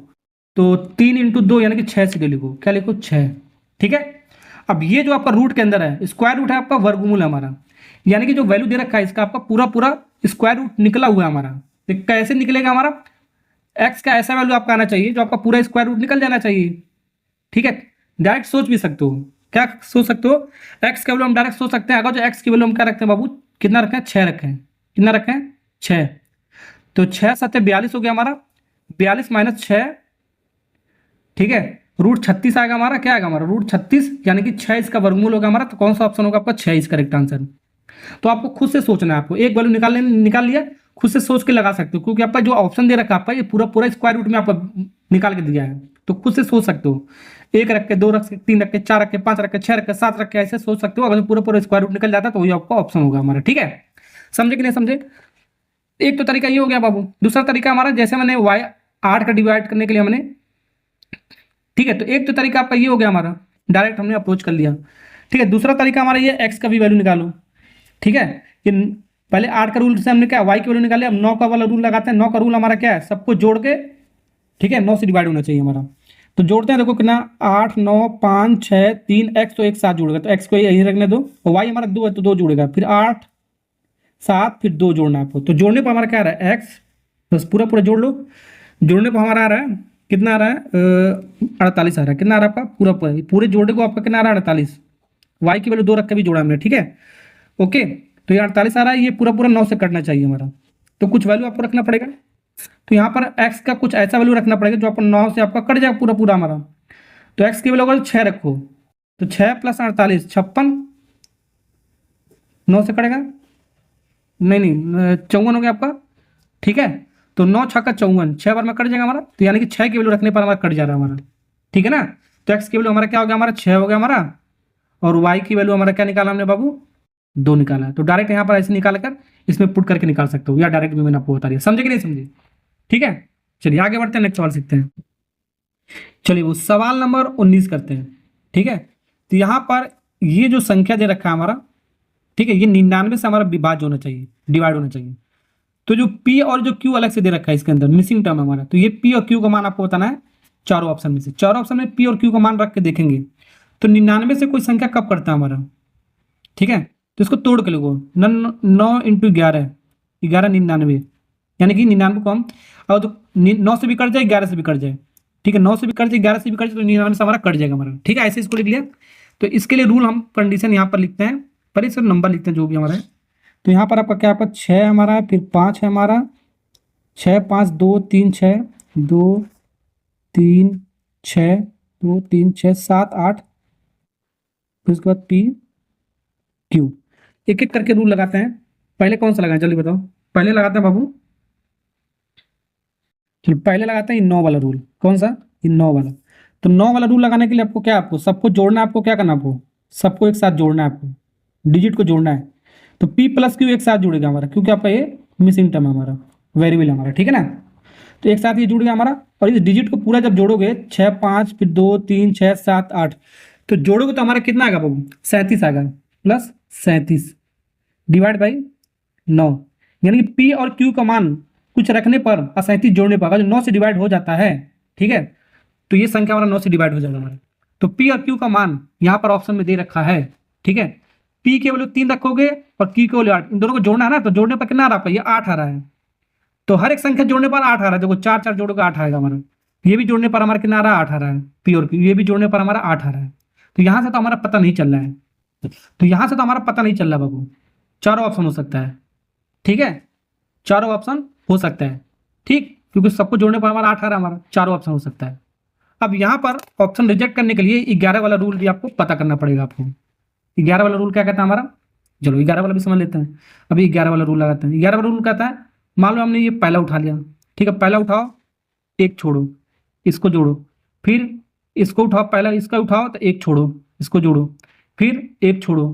तो 3 इंटू 2 यानी कि 6 से लिखो, क्या लिखो 6, ठीक है। अब ये जो आपका रूट के अंदर है, स्क्वायर रूट है आपका, वर्गमूल है हमारा, यानी कि जो वैल्यू दे रखा है इसका आपका पूरा पूरा स्क्वायर रूट निकला हुआ है हमारा। तो कैसे निकलेगा हमारा, एक्स का ऐसा वैल्यू आपका आना चाहिए जो आपका पूरा स्क्वायर रूट निकल जाना चाहिए, ठीक है। डायरेक्ट सोच भी सकते हो, क्या सोच सकते हो, एक्स का वैल्यू हम डायरेक्ट सोच सकते हैं। अगर जो एक्स की वैल्यू हम क्या रखते हैं बाबू, कितना रखें, 6 रखें, कितना रखें 6, तो 6 7 42 हो गया हमारा, 42 - 6, ठीक है, रूट 36 आएगा हमारा, क्या आएगा हमारा रूट 36, यानी कि 6 इसका वर्गमूल होगा हमारा। तो कौन सा ऑप्शन होगा आपका, 6 इसका करेक्ट आंसर। तो आपको खुद से सोचना है, आपको एक वैल्यू निकाल लिया, खुद से सोच के लगा सकते हो, क्योंकि आपका जो ऑप्शन दे रखा है आपका, ये पूरा पूरा स्क्वायर रूट में आपको निकाल के दिया है। तो खुद से सोच सकते हो, 1 रख के, 2 रख के, 3 रख के, 4 रख के, 5 रख के, 6 रख के, 7 रख के, ऐसे सोच सकते हो। अगर पूरा पूरा स्क्वायर रूट निकल जाता है तो वही आपका ऑप्शन होगा हमारा, ठीक है। समझे कि नहीं समझे। एक तो तरीका ये हो गया बाबू। दूसरा तरीका हमारा, जैसे मैंने y 8 का डिवाइड करने के लिए हमने, ठीक है, तो एक तो तरीका आपका ये हो गया हमारा, डायरेक्ट हमने अप्रोच कर लिया, ठीक है। दूसरा तरीका हमारा ये, x का भी वैल्यू निकालो, ठीक है। कि पहले 8 का रूल से हमने क्या, y की वैल्यू निकाले, अब 9 का वाला रूल लगाते हैं। 9 का रूल हमारा क्या है, सबको जोड़ के, ठीक है, 9 से डिवाइड होना चाहिए हमारा। तो जोड़ते हैं, देखो कितना, 8 9 5 6 3, x तो एक साथ जुड़ेगा, तो x को यही रखने दो, और y हमारा 2 है तो 2 जुड़ेगा, फिर 8 7 फिर 2 जोड़ना है आपको। तो जोड़ने पर हमारा क्या आ रहा है, x, बस पूरा पूरा जोड़ लो। जोड़ने पर हमारा आ रहा है, कितना आ रहा है, 48 आ रहा है, कितना आ रहा है आपका, पूरा पूरा पूरे जोड़ने को आपका कितना आ रहा है, 48। y की वैल्यू 2 रख के भी जोड़ा हमने, ठीक है, ओके। तो ये 48 आ रहा है, ये पूरा पूरा 9 से कटना चाहिए हमारा। तो कुछ वैल्यू आपको रखना पड़ेगा। तो यहाँ पर x का कुछ ऐसा वैल्यू रखना पड़ेगा जो आपको 9 से आपका कट जाएगा पूरा पूरा हमारा। तो x की वैल्यू अगर 6 रखो, तो 6 + 48 56, 9 से कटेगा, नहीं 54 हो गया आपका, ठीक है। तो 9 6 का 54, 6 बार में कट जाएगा हमारा। तो यानी कि 6 की वैल्यू रखने पर हमारा कट जा रहा है हमारा, ठीक है ना। तो x की वैल्यू हमारा क्या हो गया, हमारा 6 हो गया हमारा, और y की वैल्यू हमारा क्या निकाला हमने बाबू, 2 निकाला है। तो डायरेक्ट यहाँ पर ऐसे निकाल कर इसमें पुट करके निकाल सकते हो, या डायरेक्ट भी मैंने आपको बता दिया, समझे कि नहीं समझे, ठीक है। चलिए आगे बढ़ते हैं, नेक्स्ट सवाल सीखते हैं। चलिए वो सवाल नंबर 19 करते हैं, ठीक है। तो यहाँ पर ये जो संख्या दे रखा है हमारा, ठीक है, ये 99 से हमारा विभाज्य होना चाहिए, डिवाइड होना चाहिए। तो जो P और जो Q अलग से दे रखा है इसके अंदर मिसिंग टर्म है हमारा, तो ये P और Q का मान आपको बताना है चारों ऑप्शन में से। चारों ऑप्शन में P और Q का मान रख के देखेंगे तो 99 से कोई संख्या कब करता है हमारा, ठीक है। तो इसको तोड़ के लोगो, 9 × 11, 11 99, यानी कि 99 को हम, और तो 9 से भी कट जाए, 11 से भी कट जाए, ठीक है, 9 से भी कट जाए, 11 से भी कट जाए, तो 99 से हमारा कट जाएगा हमारा, ठीक है। ऐसे इसको लिख लिया। तो इसके लिए रूल हम कंडीशन यहाँ पर लिखते हैं, पहले इसका नंबर लिखते हैं जो भी हमारा है। तो यहाँ पर आपका क्या, आपका 6 हमारा है, फिर 5 है हमारा, 6 5 2 3 6, 2 3 6, 2 3 6 7 8, फिर उसके बाद P Q। एक एक करके रूल लगाते हैं। पहले कौन सा लगाएं, जल्दी बताओ। पहले लगाते हैं बाबू, चलो पहले लगाते हैं 9 वाला रूल। कौन सा, ये 9 वाला। तो 9 वाला रूल लगाने के लिए आपको क्या, आपको सबको जोड़ना है। आपको क्या करना है, आपको सबको एक साथ जोड़ना है, आपको डिजिट को जोड़ना है। तो P + Q एक साथ जुड़ेगा हमारा, क्योंकि आपका ये मिसिंग टर्म है हमारा, वेरिएबल हमारा, ठीक है ना। तो एक साथ ये जुड़ गया हमारा, और इस डिजिट को पूरा जब जोड़ोगे 6 5 फिर 2 3 6 7 8, तो जोड़ोगे तो हमारा कितना आएगा बाबू, 37 आएगा, प्लस 37 डिवाइड बाई 9, यानी कि P और Q का मान कुछ रखने पर और 37 जोड़ने पर, अगर 9 से डिवाइड हो जाता है, ठीक है, तो ये संख्या हमारा 9 से डिवाइड हो जाएगा हमारा। तो P और Q का मान यहाँ पर ऑप्शन में दे रखा है, ठीक है। P के वैल्यू 3 रखोगे और Q के वैल्यू 8, इन दोनों को जोड़ना है ना, तो जोड़ने पर कितना आ रहा है, ये 8 आ रहा है। तो हर एक संख्या जोड़ने पर 8 आ रहा है। देखो 4 4 जोड़ोगे 8 आएगा हमारा। ये भी जोड़ने पर हमारा कितना आ रहा है, 8 आ रहा है। P और Q ये भी जोड़ने पर हमारा 8 आ रहा है। तो यहाँ से तो हमारा पता नहीं चल रहा है, तो यहाँ से तो हमारा पता नहीं चल रहा बाबू। चारों ऑप्शन हो सकता है, ठीक है, चारों ऑप्शन हो सकता है, ठीक, क्योंकि सबको जोड़ने पर हमारा 8 आ रहा है, हमारा चारों ऑप्शन हो सकता है। अब यहाँ पर ऑप्शन रिजेक्ट करने के लिए 11 वाला रूल भी आपको पता करना पड़ेगा आपको। 11 वाला रूल क्या कहता है हमारा, चलो 11 वाला भी समझ लेते हैं। अभी 11 वाला रूल लगाते हैं। 11 वाला रूल कहता है, मान लो हमने ये पहला उठा लिया, ठीक है, पहला उठाओ, एक छोड़ो, इसको जोड़ो, फिर इसको उठाओ, पहला इसका उठाओ तो एक छोड़ो, इसको जोड़ो, फिर एक छोड़ो,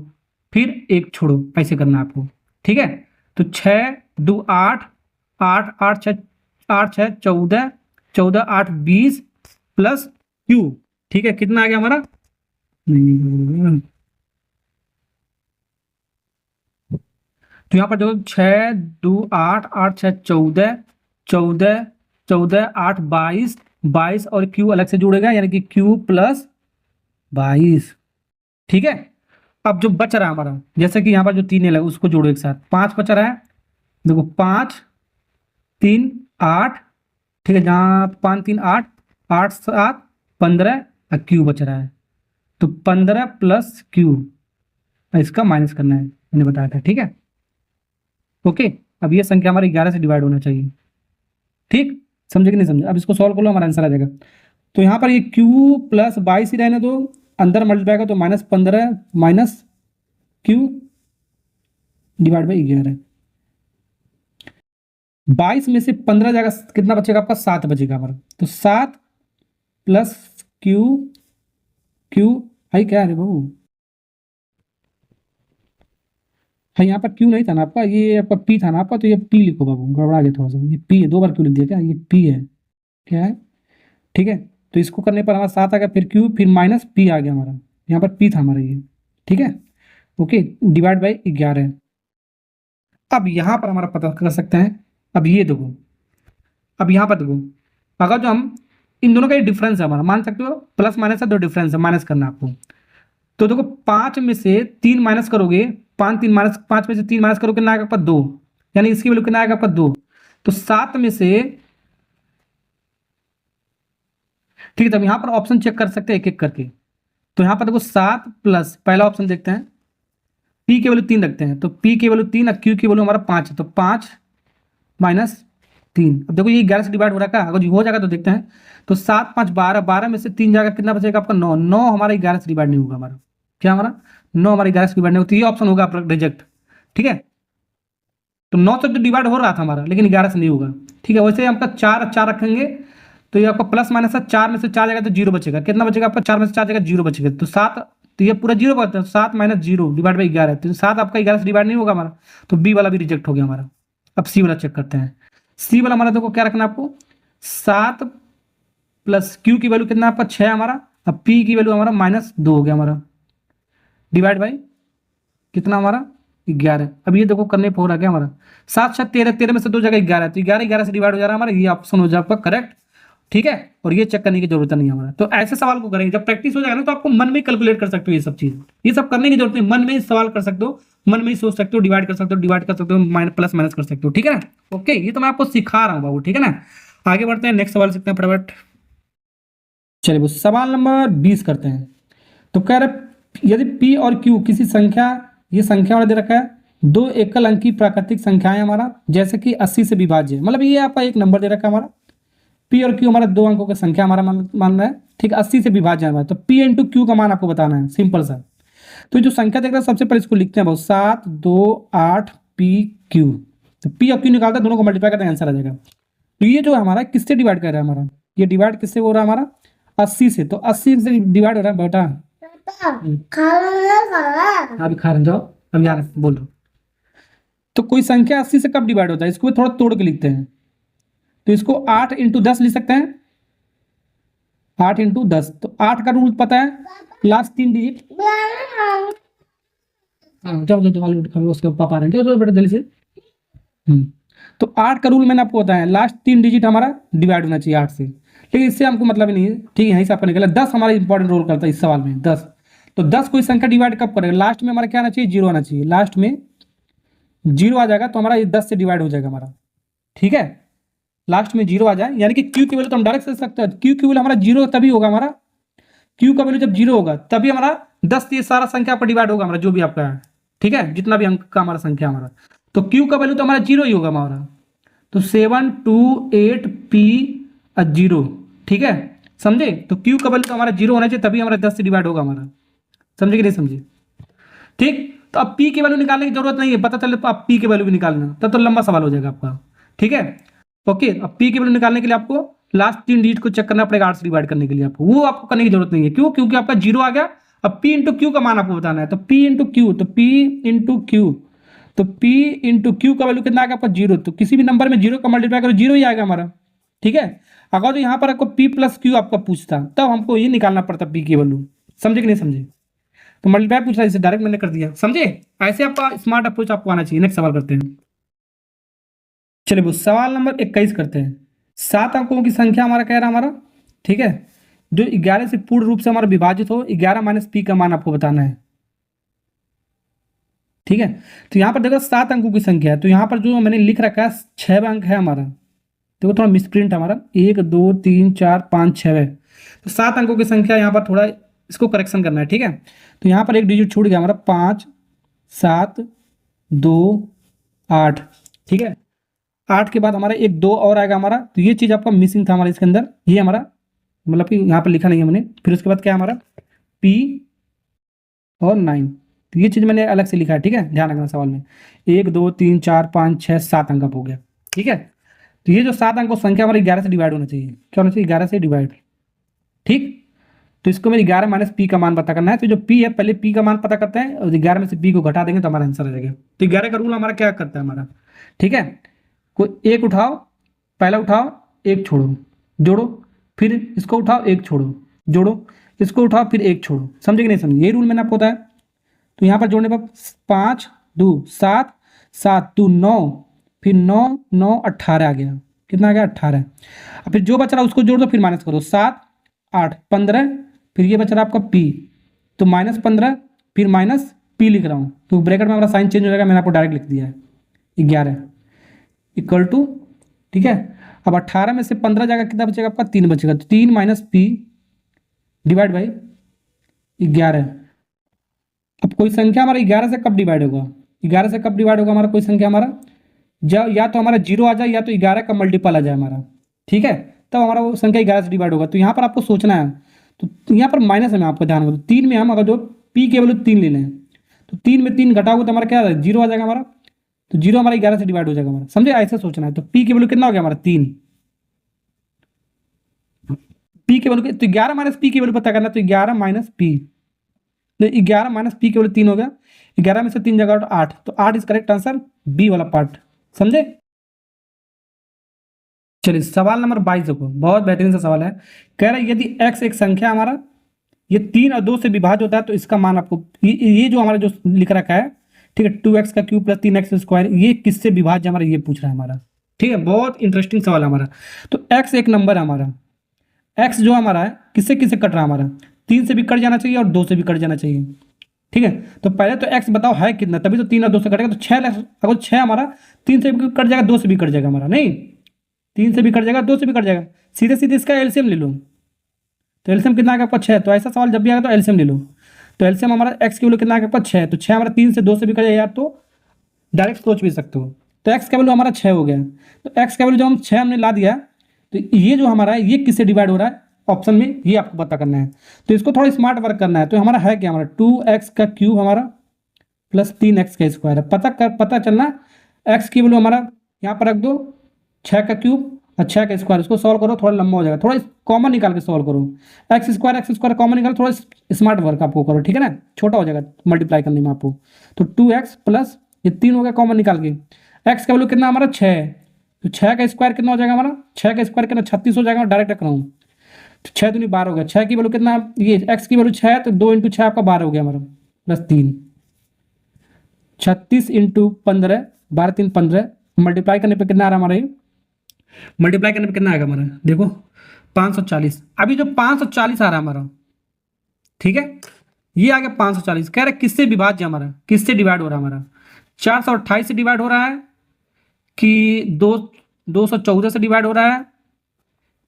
फिर एक छोड़ो, ऐसे करना है आपको, ठीक है। तो 6 2 8, 8 8 6 8 6 14, 14 8 20 प्लस Q, ठीक है, कितना आ गया हमारा, तो यहाँ पर देखो 6 2 8 8 6 14, 14 14 8 22, 22 और Q अलग से जुड़ेगा, यानी कि Q + 22, ठीक है। अब जो बच रहा है हमारा, जैसे कि यहाँ पर जो 3 लगा उसको जोड़ो एक साथ, 5 बच रहा है, देखो 5 3 8, ठीक है, जहाँ 5 3 8, 8 7 15 और Q बच रहा है, तो 15 + Q, इसका माइनस करना है, मैंने बताया था, ठीक है। ओके, अब ये संख्या हमारी 11 से डिवाइड होना चाहिए, ठीक, समझे कि नहीं समझे। अब इसको सॉल्व कर लो, हमारा आंसर आ जाएगा। तो यहाँ पर ये Q + 22 ही रहने दो, अंदर मल्टीप्लाई का तो -15 माइनस Q डिवाइड बाई 11, 22 में से 15 जाएगा, कितना बचेगा आपका, 7 बचेगा हमारा। तो 7 + Q है क्या है बाबू, है यहाँ पर Q नहीं था ना आपका, ये आपका P था ना आपका, तो ये P लिखो बाबू, गड़बड़ा गया थोड़ा सा, ये P है, 2 बार Q लिख दिया क्या, ये P है, क्या है, ठीक है। तो इसको करने पर हमारा 7 आ गया, फिर Q, फिर माइनस P आ गया हमारा, यहाँ पर P था हमारा ये, ठीक है। Okay, divide by 11। अब यहाँ पर हमारा पता कर सकते हैं। अब ये देखो, अब यहाँ पर देखो, अगर जो हम इन दोनों का डिफरेंस है हमारा, मान सकते हो प्लस माइनस है, 2 डिफरेंस है, माइनस करना आपको। तो देखो 5 में से 3 माइनस करोगे, 5 3 माइनस, 5 में से 3 माइनस करोगे, कितना आएगा आपका, 2, यानी इसकी वैल्यू कितना आएगा आपका, 2। तो 7 में से, ठीक है, तब यहाँ पर ऑप्शन चेक कर सकते हैं एक एक करके। तो यहाँ पर देखो 7 प्लस, पहला ऑप्शन देखते हैं, P की वैल्यू 3 रखते हैं, तो P की वैल्यू 3 और Q की वैल्यू हमारा 5 है, तो 5 माइनस 3। अब देखो ये 11 से डिवाइड हो रहा है, अगर हो जाएगा तो देखते हैं। तो 7 5 12, 12 में से 3 जाएगा, कितना बचेगा आपका, 9, 9 हमारा 11 से डिवाइड नहीं होगा हमारा, क्या हमारा 9 हमारा 11 से डिवाइड नहीं होगा, तो ये ऑप्शन होगा आपका रिजेक्ट, ठीक है। तो 9 से तो डिवाइड हो रहा था हमारा, लेकिन 11 से नहीं होगा, ठीक है। वैसे आपका 4 4 रखेंगे, तो ये आपका प्लस माइनस है, 4 में से 4 जाएगा तो 0 बचेगा, कितना बचेगा आपका, 4 में से 4 जाएगा 0 बचेगा, तो 7, तो ये पूरा 0 बचता है, 7 - 0 डिवाइड बाई 11, तो 7 आपका 11 से डिवाइड नहीं होगा हमारा, तो बी वाला भी रिजेक्ट हो गया हमारा। अब सी वाला चेक करते हैं। सी वाला हमारा देखो क्या रखना है आपको, 7 प्लस Q की वैल्यू कितना आपका, 6 हमारा, अब P की वैल्यू हमारा -2 हो गया हमारा, डिवाइड बाई कितना हमारा 11। अब ये देखो करने पे हो रहा क्या हमारा 7 7 13, 13 में से 2 जगह 11, तो 11 11 से डिवाइड हो जा रहा है हमारा, ये ऑप्शन हो जाए आपका करेक्ट। ठीक है, और ये चेक करने की जरूरत नहीं है हमारा। तो ऐसे सवाल को करेंगे जब प्रैक्टिस हो जाएगा ना, तो आपको मन में कैलकुलेट कर सकते हो ये सब चीज, ये सब करने की जरूरत नहीं, मन में ही सवाल कर सकते हो, मन में ही सोच सकते हो, डिवाइड कर सकते हो, डिवाइड कर सकते हो, माइनस प्लस माइनस कर सकते हो। ठीक है ना, ओके, ये तो मैं आपको सिखा रहा हूँ बाबू। ठीक है ना, आगे बढ़ते हैं, नेक्स्ट सवाल सीखते हैं फटाफट। चलिए वो सवाल नंबर 20 करते हैं। तो कह रहे यदि पी और क्यू किसी संख्या, ये संख्या वाला दे रखा है, दो एकल अंकी प्राकृतिक संख्याएं हमारा, जैसे कि 80 से विभाज्य, मतलब ये आपका एक नंबर दे रखा है हमारा, पी और क्यू हमारा 2 अंकों की संख्या हमारा मान रहा है। ठीक है, 80 से विभाज्य है हमारा, तो पी इंटू क्यू का मान आपको बताना है, सिंपल सा। तो जो संख्या देख रहे हैं सबसे पहले इसको लिखते हैं बहुत, 7 2 8 पी क्यू। तो पी और क्यू निकालते हैं, दोनों को मल्टीप्लाई करते हैं, आंसर आ जाएगा। तो ये जो है हमारा किससे डिवाइड कर रहा है हमारा, ये डिवाइड किससे हो रहा है हमारा 80 से, तो 80 से डिवाइड हो रहा है बेटा। अभी खा रहे जाओ, अब यार बोल रहा हूँ। तो कोई संख्या 80 से कब डिवाइड होता है, इसको थोड़ा तोड़ के लिखते हैं। तो इसको 8 इंटू 10 लिख सकते हैं, 8 इंटू 10। तो 8 का रूल पता है, लास्ट 3 डिजिट। हाँ जाओ जाओ, उसके पापा आ रहे हैं, जाओ बेटा जल्दी से। तो 8 का रूल मैंने आपको बताया, लास्ट 3 डिजिट हमारा डिवाइड होना चाहिए 8 से, लेकिन इससे हमको मतलब ही नहीं है। ठीक है, यहीं से आपका निकला 10 हमारा इंपॉर्टेंट रोल करता है इस सवाल में, 10। तो 10 कोई संख्या डिवाइड कब करेगा, लास्ट में हमारा क्या आना चाहिए, 0 आना चाहिए, लास्ट में 0 आ जाएगा तो हमारा ये 10 से डिवाइड हो जाएगा हमारा। ठीक है, लास्ट में 0 आ जाए, यानी कि क्यू की वैल्यू तो हम डायरेक्ट से सकते हैं, क्यू की वैल्यू हमारा 0 तभी होगा हमारा, क्यू का वैल्यू जब 0 होगा तभी हमारा 10 से सारा संख्या पर डिवाइड होगा हमारा, जो भी आपका है। ठीक है, जितना भी अंक का हमारा संख्या हमारा, तो क्यू का वैल्यू तो हमारा 0 ही होगा हमारा। तो 7 2 8 पी 0। ठीक है, समझे, तो क्यू का वैल्यू तो हमारा 0 होना चाहिए, तभी हमारा 10 से डिवाइड होगा हमारा। समझे कि नहीं समझे। ठीक, तो अब पी की वैल्यू निकालने की जरूरत नहीं है, पता चले तो आप पी की वैल्यू भी निकालना, तब तो लंबा सवाल हो जाएगा आपका। ठीक है, ओके, अब पी की वैल्यू निकालने के लिए आपको लास्ट 3 डिजिट को चेक करना पड़ेगा 8 से डिवाइड करने के लिए, आपको वो आपको करने की जरूरत नहीं है। क्यों, क्योंकि आपका 0 आ गया। अब पी इंटू क्यू का मान आपको बताना है, तो पी इंटू क्यू, तो पी इंटू क्यू, तो पी इंटू क्यू का वैल्यू कितना आ गया आपका 0। तो किसी भी नंबर में 0 का मल्टीप्लाई करो 0 ही आएगा हमारा। ठीक है, अगर तो यहाँ पर आपको पी प्लस क्यू आपका पूछता, तब हमको ये निकालना पड़ता पी की वैल्यू। समझे कि नहीं समझे। तो मल्टीप्लाई पूछ रहा है, इसे डायरेक्ट मैंने कर दिया, समझे। ऐसे आपका स्मार्ट अप्रोच आपको आना चाहिए। नेक्स्ट सवाल करते हैं। चलिए वो सवाल नंबर 21 करते हैं। 7 अंकों की संख्या हमारा कह रहा हमारा, ठीक है, जो 11 से पूर्ण रूप से हमारा विभाजित हो, 11 माइनस पी का मान आपको बताना है। ठीक है, तो यहाँ पर देखो 7 अंकों की संख्या है, तो यहाँ पर जो मैंने लिख रखा है 6 अंक है हमारा, देखो थोड़ा मिसप्रिंट हमारा, 1 2 3 4 5 6 है, तो 7 अंकों की संख्या यहाँ पर थोड़ा इसको करेक्शन करना है। ठीक है, तो यहाँ पर एक डिजिट छूट गया हमारा, 5 7 2 8। ठीक है, 8 के बाद हमारा एक 2 और आएगा हमारा, तो ये चीज़ आपका मिसिंग था हमारे इसके अंदर, ये हमारा मतलब कि यहाँ पर लिखा नहीं है मैंने। फिर उसके बाद क्या है हमारा P और 9, तो ये चीज़ मैंने अलग से लिखा है। ठीक है, ध्यान रखना सवाल में 1 2 3 4 5 6 7 अंक हो गया। ठीक है, तो ये जो 7 अंकों संख्या हमारी 11 से डिवाइड होना चाहिए, क्या होना चाहिए 11 से डिवाइड। ठीक, तो इसको मेरी 11 माइनस पी का मान पता करना है, तो जो पी है पहले पी का मान पता करते हैं, और 11 में से पी को घटा देंगे तो हमारा आंसर आ जाएगा। तो 11 का रूल हमारा क्या करता है हमारा, ठीक है, कोई एक उठाओ, पहला उठाओ एक छोड़ो, जोड़ो, फिर इसको उठाओ एक छोड़ो, जोड़ो, इसको उठाओ फिर एक छोड़ो। समझे कि नहीं समझे, ये रूल मैंने आपको बताया। तो यहाँ पर जोड़ने पर 5 2 7 7 2 9, फिर 9 9 18 आ गया, कितना आ गया 18। अब फिर जो बच रहा उसको जोड़ दो, फिर माइनस करो, 7 8 15, फिर ये बच रहा आपका पी, तो -15, फिर माइनस पी लिख रहा हूँ, तो ब्रैकेट में हमारा साइन चेंज हो जाएगा, मैंने आपको डायरेक्ट लिख दिया है 11 इक्वल टू। ठीक है, अब 18 में से 15 जाएगा, कितना बचेगा आपका 3 बचेगा, तो 3 माइनस पी डिवाइड बाई 11। अब कोई संख्या हमारा 11 से कब डिवाइड होगा, 11 से कब डिवाइड होगा हमारा कोई संख्या हमारा, जब या तो हमारा 0 आ जाए या तो 11 का मल्टीपल आ जाए हमारा। ठीक है, तब हमारा वो संख्या 11 से डिवाइड होगा। तो यहाँ पर आपको सोचना है, तो यहाँ पर माइनस है, मैं आपको ध्यान में 3 में हम अगर जो पी के वैल्यू 3 ले लें, तो 3 में 3 घटाओगे तो हमारा क्या 0 आ जाएगा हमारा, तो 0 हमारा 11 से डिवाइड हो जाएगा हमारा। समझे, ऐसे सोचना है। तो पी के वैल्यू कितना हो गया हमारा 3, पी के वैल्यू, तो 11 माइनस पी की वैल्यू पता करना, तो 11 माइनस पी, तो 11 माइनस पी की वैल्यू 3 हो गया, 11 में से 3 जगह 8, तो 8 इज करेक्ट आंसर, बी वाला पार्ट। समझे। चलिए सवाल नंबर 22 देखो, बहुत बेहतरीन सा सवाल है। कह रहा है यदि x एक संख्या हमारा, ये 3 और 2 से विभाज्य होता है, तो इसका मान आपको ये जो हमारा जो लिख रखा है, ठीक है, 2x का क्यूब प्लस 3x स्क्वायर, ये किससे विभाज्य हमारा, ये पूछ रहा है हमारा। ठीक है, बहुत इंटरेस्टिंग सवाल है हमारा। तो x एक नंबर है हमारा, x जो हमारा है किससे किससे कट रहा है हमारा, 3 से भी कट जाना चाहिए और 2 से भी कट जाना चाहिए। ठीक है, तो पहले तो x बताओ है कितना, तभी तो 3 और 2 से कटेगा, तो 6, अगर 6 हमारा 3 से भी कट जाएगा, 2 से भी कट जाएगा हमारा, नहीं 3 से भी कट जाएगा, 2 से भी कट जाएगा, सीधे सीधे इसका एलसीएम ले लो। तो एलसीएम कितना आएगा आपका 6, तो ऐसा सवाल जब भी आएगा तो एलसीएम ले लो। तो एलसीएम हमारा x की वैल्यू कितना आएगा आपका 6, तो 6 हमारा 3 से 2 से भी कट जाएगा यार, तो डायरेक्ट सोच भी सकते हो। तो x का वैल्यू हमारा 6 हो गया। तो x का वैल्यू जब हम 6 हमने ला दिया, तो ये जो हमारा है ये किससे डिवाइड हो रहा है ऑप्शन में, ये आपको पता करना है। तो इसको थोड़ा स्मार्ट वर्क करना है। तो हमारा है क्या, हमारा 2x का क्यूब हमारा प्लस 3x का स्क्वायर है। पता चलना x की वैल्यू हमारा यहाँ पर रख दो 6 का क्यूब और 6 का स्क्वायर, इसको सॉल्व करो, थोड़ा लंबा हो जाएगा, थोड़ा कॉमन निकाल के सॉल्व करो। एक्स स्क्वायर कॉमन निकाल, थोड़ा स्मार्ट वर्क आपको करो, ठीक है ना, छोटा हो जाएगा मल्टीप्लाई करने में आपको। तो 2x प्लस ये 3 हो गया कॉमन निकाल के, x का वैल्यू कितना हमारा 6, तो 6 का स्क्वायर कितना हो जाएगा हमारा, 6 का स्क्वायर कितना 36 हो जाएगा, डायरेक्ट रख रहा हूँ। तो 6 दूनी 12 हो गया, 6 की वैल्यू कितना, ये x की वैल्यू 6 है, तो 2 इंटू 6 आपका 12 हो गया हमारा, प्लस 3, 36 इंटू 15, 12 3 15, मल्टीप्लाई करने पे कितना आ रहा है हमारा, ये मल्टीप्लाई करने पे कितना आएगा हमारा, देखो 540। अभी जो 540 आ रहा है हमारा, ठीक है, ये आ गया 540, कह रहे किससे विभाज्य हमारा, किससे डिवाइड हो रहा है हमारा, 428 से डिवाइड हो रहा है कि 214 से डिवाइड हो रहा है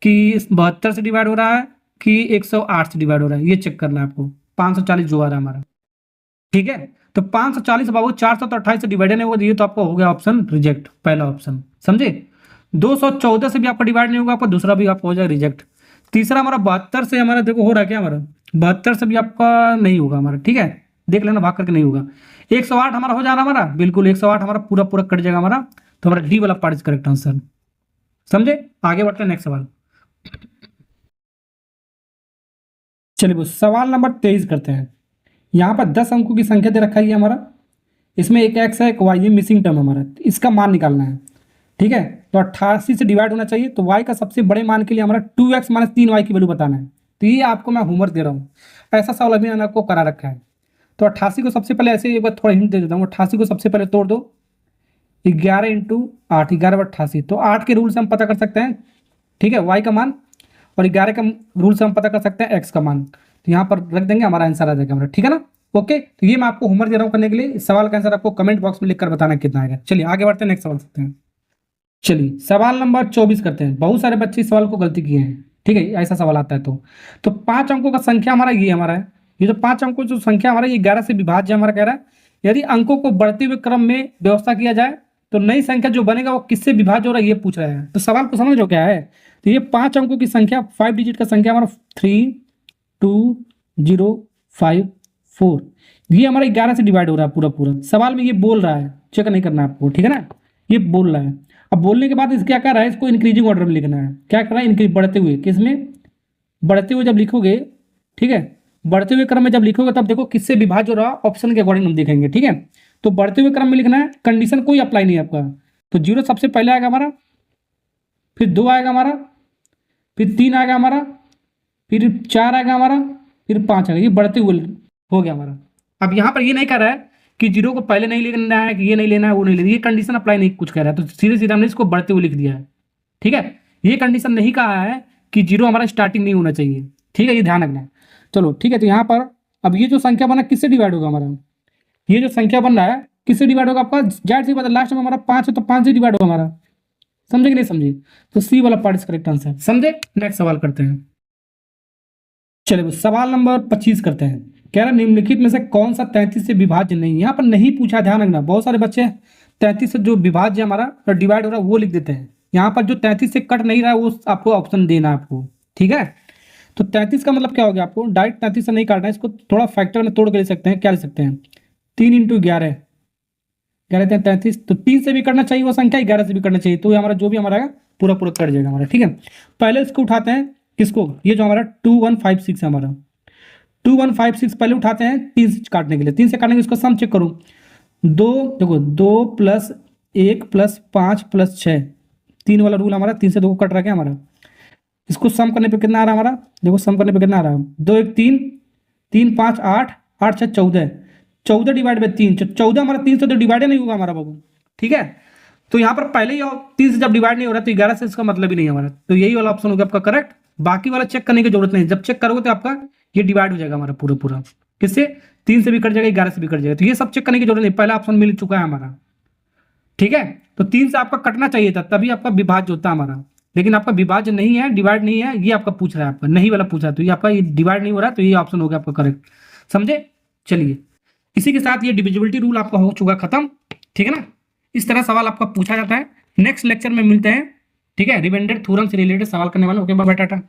कि 72 से डिवाइड हो रहा है कि 108 से डिवाइड हो रहा है, ये चेक करना है आपको। 540 जो आ रहा है हमारा, ठीक है, तो 540 बाबू 428 से डिवाइड नहीं होगा, ये तो आपका हो गया ऑप्शन रिजेक्ट, पहला ऑप्शन, समझे। 214 से भी आपका डिवाइड नहीं होगा, आपका दूसरा भी आपका हो जाएगा रिजेक्ट। तीसरा हमारा 72 से हमारा देखो हो रहा है क्या हमारा, 72 से भी आपका नहीं होगा हमारा, ठीक है, देख लेना भाग करके नहीं होगा। 108 हमारा हो जाना हमारा, बिल्कुल 108 हमारा पूरा पूरा कट जाएगा हमारा, तो हमारा डी वाला पार्ट इज करेक्ट आंसर, समझे। आगे बढ़ते हैं नेक्स्ट सवाल। चलिए वो सवाल नंबर 23 करते हैं। यहाँ पर 10 अंकों की संख्या दे रखा है हमारा, इसमें एक x है एक y, ये मिसिंग टर्म हमारा, इसका मान निकालना है, ठीक है। तो 88 से डिवाइड होना चाहिए, तो y का सबसे बड़े मान के लिए हमारा 2x माइनस 3y की वैल्यू बताना है। तो ये आपको मैं होमवर्क दे रहा हूँ, ऐसा सवाल अभी मैंने आपको करा रखा है। तो 88 को सबसे पहले ऐसे एक बार थोड़ा हिंट दे देता हूँ, 88 को सबसे पहले तोड़ दो, 11 इंटू 8, 11 × 88, तो 8 के रूल से हम पता कर सकते हैं, ठीक है, y का मान, और 11 का रूल से हम पता कर सकते हैं x का मान। तो यहाँ पर रख देंगे, हमारा आंसर आ जाएगा हमारा, ठीक है ना। ओके, तो ये मैं आपको होमवर्क दे रहा हूँ करने के लिए, इस सवाल का आंसर आपको कमेंट बॉक्स में लिखकर बताना कितना आएगा। चलिए आगे बढ़ते हैं, नेक्स्ट सवाल सकते हैं। चलिए सवाल नंबर 24 करते हैं। बहुत सारे बच्चे इस सवाल को गलती किए हैं, ठीक है, ऐसा सवाल आता है। तो 5 अंकों का संख्या हमारा ये हमारा है, ये जो 5 अंकों जो संख्या हमारा ये 11 से विभाज्य हमारा कह रहा है। यदि अंकों को बढ़ते हुए क्रम में व्यवस्था किया जाए तो नई संख्या जो बनेगा वो किससे विभाज्य हो रहा है, ये पूछ रहा है। तो सवाल को समझ लो क्या है। तो ये 5 अंकों की संख्या, 5 डिजिट का संख्या हमारा 3 2 0 5 4, ये हमारा 11 से डिवाइड हो रहा है पूरा पूरा। सवाल में ये बोल रहा है, चेक नहीं करना है आपको, ठीक है ना, ये बोल रहा है। अब बोलने के बाद इस क्या कर रहा है, इसको इंक्रीजिंग ऑर्डर में लिखना है। क्या कर रहा है, इंक्रीज, बढ़ते हुए, किसमें, बढ़ते हुए जब लिखोगे, ठीक है, बढ़ते हुए क्रम में जब लिखोगे तब देखो किससे विभाज्य हो रहा है, ऑप्शन के अकॉर्डिंग हम देखेंगे, ठीक है। तो बढ़ते हुए क्रम में लिखना है, कंडीशन कोई अप्लाई नहीं है आपका। तो 0 सबसे पहले आएगा हमारा, फिर 2 आएगा हमारा, फिर 3 आएगा हमारा, फिर 4 आएगा हमारा, फिर 5 आएगा, ये बढ़ते हुए हो गया हमारा। अब यहाँ पर ये नहीं कह रहा है कि 0 को पहले नहीं लेना है, कि ये नहीं लेना है, वो नहीं लेना है, ये कंडीशन अप्लाई नहीं कुछ कह रहा है। तो सीधे सीधे हमने इसको बढ़ते हुए लिख दिया है, ठीक है। ये कंडीशन नहीं कहा है कि 0 हमारा स्टार्टिंग नहीं होना चाहिए, ठीक है, ये ध्यान रखना है। चलो ठीक है, तो यहाँ पर अब ये जो संख्या बना किससे डिवाइड होगा हमारा, ये जो संख्या बन रहा है किससे डिवाइड होगा आपका, जाहिर सी बात है लास्ट में हमारा 5 है तो 5 से डिवाइड होगा हमारा, समझे कि नहीं समझे। तो सी वाला पार्ट इज करेक्ट आंसर, समझे। नेक्स्ट सवाल करते हैं। चलिए सवाल नंबर 25 करते हैं। कह रहा निम्नलिखित में से कौन सा 33 से विभाज्य नहीं, यहाँ पर नहीं पूछा, ध्यान रखना। बहुत सारे बच्चे 33 से जो विभाज्य हमारा डिवाइड हो रहा है वो लिख देते हैं। यहाँ पर जो 33 से कट नहीं रहा है वो आपको ऑप्शन देना है आपको, ठीक है। तो 33 का मतलब क्या हो गया, आपको डायरेक्ट 33 से नहीं काटना है, इसको थोड़ा फैक्टर में तोड़ के ले सकते हैं। क्या ले सकते हैं, 3 इंटू 11, 11 33, तो 3 से भी करना चाहिए वो संख्या, 11 से भी करना चाहिए, तो हमारा जो भी हमारा पूरा पूरा कट जाएगा हमारा, ठीक है। पहले इसको उठाते हैं, किसको, ये जो हमारा 2156 है हमारा, 2156 पहले उठाते हैं 3 से काटने के लिए। 3 से काटने के लिए इसको सम चेक करो, 2 देखो 2 + 1 + 5 + 6, 3 वाला रूल हमारा, 3 से 2 को कट रहा है हमारा। इसको सम करने पे कितना आ रहा है हमारा, देखो सम करने पे कितना आ रहा है, 2 1 3 3 5 8, 8 6 14, 14 डिवाइड बाई 3, 14 हमारा 3 से तो डिवाइड नहीं होगा हमारा बाबू, ठीक है। तो यहाँ पर पहले ही 3 से जब डिवाइड नहीं हो रहा तो 11 से इसका मतलब ही नहीं है हमारा, तो यही वाला ऑप्शन होगा आपका करेक्ट। बाकी वाला चेक करने की जरूरत नहीं, जब चेक करोगे तो आपका ये डिवाइड हो जाएगा हमारा पूरा पूरा, किससे, 3 से भी कट जाएगा, 11 से भी कट जाएगा, तो ये सब चेक करने की जरूरत नहीं, पहला ऑप्शन मिल चुका है हमारा, ठीक है। तो 3 से आपका कटना चाहिए था, तभी आपका विभाज्य होता है हमारा, लेकिन आपका विभाज्य नहीं है, डिवाइड नहीं है, ये आपका पूछ रहा है, आपका नहीं वाला पूछा है, तो ये आपका ये डिवाइड नहीं हो रहा, तो ये ऑप्शन हो गया आपका करेक्ट, समझे। चलिए, इसी के साथ ये डिविजिबिलिटी रूल आपका हो चुका खत्म, ठीक है ना। इस तरह सवाल आपका पूछा जाता है। नेक्स्ट लेक्चर में मिलते हैं, ठीक है, रिमाइंडर थ्योरम से रिलेटेड सवाल करने वाला। Okay bye Tata.